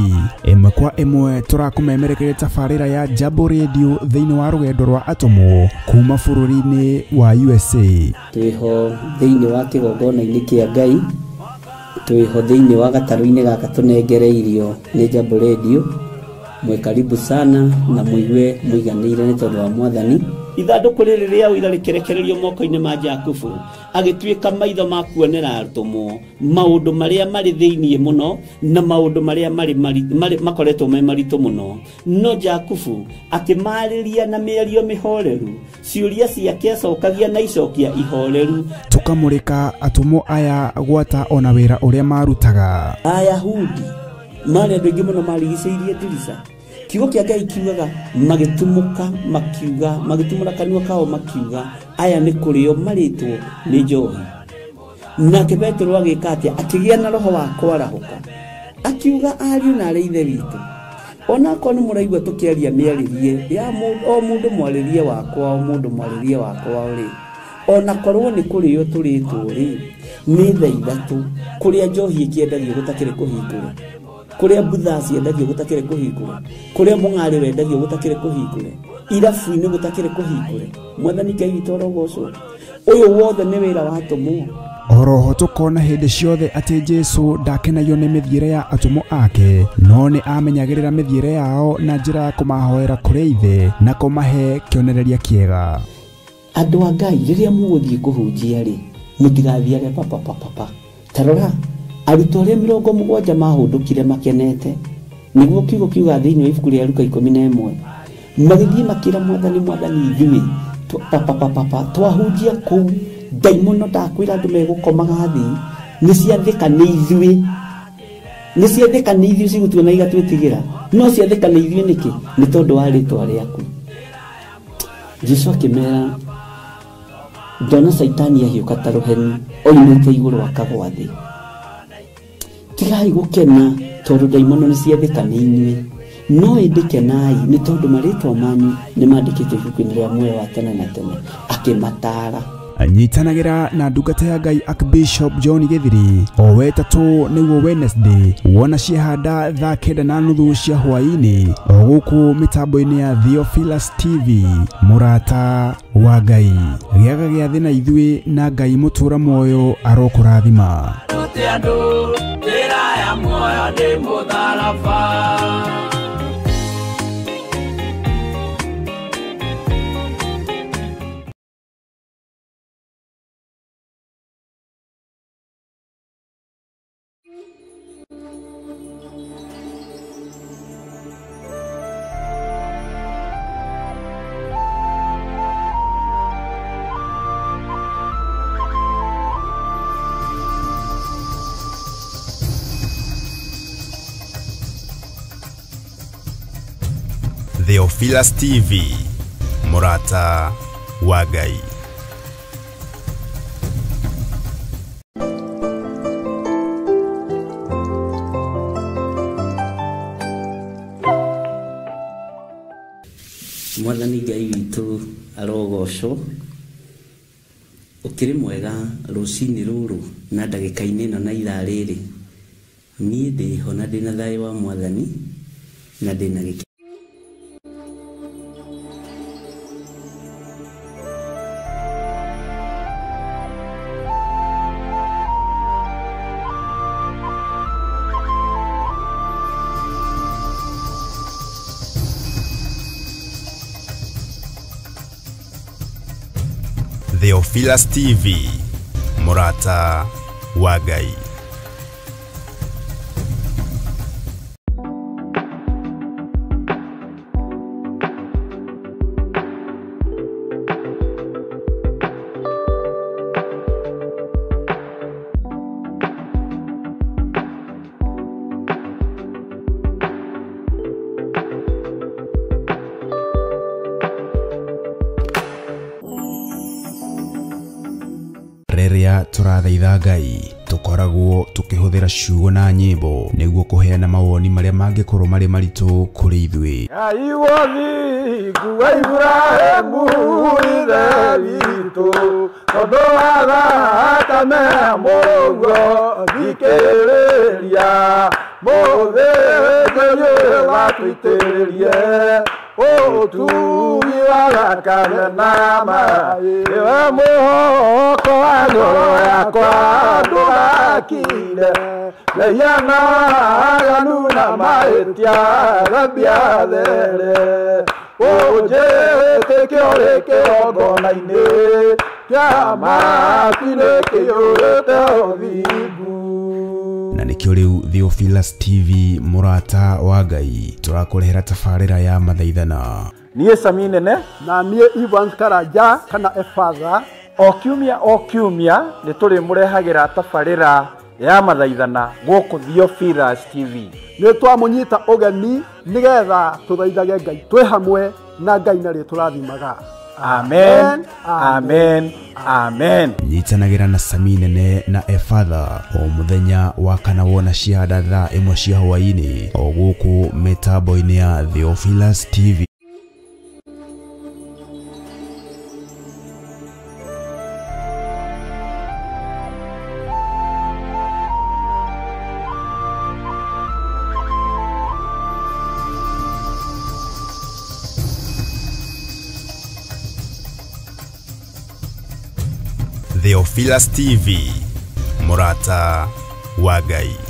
ĩmwe kwa ĩmwe tũrakũmemerekeria tabarĩra ya Jambo Radio thĩinĩ wa rũgendo rwa atũmwo kuma bũrũri-inĩ wa USA. Twĩho thĩinĩ wa kĩgongona-inĩ kĩa Ngai, twĩho thĩinĩ wa gatarũ-inĩ gaka tũnengereirio nĩ Jambo Radio, mwe karibu sana na muigue muiganire ni tondu wa mwathani. Ithanduku riri ria uira rikerekererio moko-ini ma Jakubu agituika maitho ma kuonera arutumo maundu maria mari thiini muno na maundu maria mari makoretwo me maritu muno. No Jakubu akimariria na miario mihoreru, ciuria ciake acokagia na icokia ihoreru. Tukamurika atumo aya gwata ona wira uria marutaga. Ayahudi mari andu aingi muno marigiceirie Dirisa. Kiugo kia Ngai kiugaga magitumuka makiuga magitumura kanua kao makiuga aya ni kurio maritwo ni njohi. Nake Petero agika atia akigia na roho wa kwarahuka akiuga ariu na areithe witu ona ko ni muraigwa tukiaria miaririe ya o mundu mwaririe wakwa o mundu mwaririe wakwa uri ona korwo ni kurio turitwo ri ni thaithatu kuria njohi ikiendagio gutakire kuhingura kuria butha ciendagio gutakire kuhingure kuria mung'ari wendagio gutakire kuhingure irabu-ini gutakire kuhingure. Mwathani Ngai witũ arogocwo. Uyu wothe ni wira wa atumo. Oroho tukona hindi ciothe ati Jesu ndakenagio ni mithiire ya atumo ake, no ni amenyagirira mithiire yao na njira ya kumahoera kuri ithe na kumahe kionereria kiega. Andu a Ngai riria muguthie kuhunjia ri mutigathiage papa tarora arutwo aria 70 mahundukire makenete niguo kiugo kiuga thiini wa ibuku ria Luka 11 magithie makira mwathani ithui papa twahunjia kuu daimono ndakwira andu megukomaga thi ni ciathika ni ithui cigutuona igatwitigira no ciathika ni ithui niki ni tondu wa ritwa riaku. Jesu akimera ndona Saitani ahiuka ta ruheni oimite iguru akagwa thi. Tigai gukena tondu daimono ni ciathika ni inyui no indikenai ni tondu maritwa manyu ni mandikitwo ibuku-ini ria muoyo wa tene na tene akimatara. Anyitanagira na ndungata ya Ngai Archbishop John Githiri o wetatu niguo Wednesday wona ciehanda thaa 9:30 cia hwaini o guku mitambo-ini ya Theophilus TV murata wa Ngai giaga gia thi na ithui na Ngai mutura moyo arokurathima. Theophilus TV murata wa Ngai. Mwathani Ngai witũ arogocwo. Ukiri mwega rucini ruru na ndagika-ini ino na ithaa riri nie ndiho na ndina thayu wa Mwathani na ndina giki. Theophilus TV murata wa Ngai. Reria turathaitha Ngai tukoragwo tukihuthira ciugo na nyimbo niguo kuheana mawoni maria mangikorwo mari maritu kuri ithui. Ngai wothi kuwa Ibrahimu ithe witu tondu wa thakame Mungu thikiriria muthĩnjĩri watũitĩrĩrie mutugi wa thakame na mai we muhoko wa ngoro yakwa ndugakire leyana aganu na mahĩtia gambia there ũnjĩte kĩore kĩgongona-inĩ kĩa makinĩ kĩiyũrĩte ũthingu. Na nĩkĩo rĩu Theophilus TV mũrata wa Ngai tũrakũrehera tabarĩra ya mathaithana. Niĩ Sami Nene na niĩ Evans Karanja kana Efatha o kiumia nĩ tũrĩmũrehagĩra tabarĩra ya mathaithana gũkũ Theophilus TV. Nĩ twamũnyita ũgeni nĩgetha tũthaithage Ngai twĩ hamwe na Ngai na rĩtwa tũrathimaga. Amen, amen, amen. Nyitanagĩra na Sami Nene na Efatha o mũthenya wa kana wona ciada thaa 1 cia hwaĩ-inĩ o gũkũ mĩtambo-inĩ ya Theophilus TV. Theophilus TV, mũrata wa Ngai.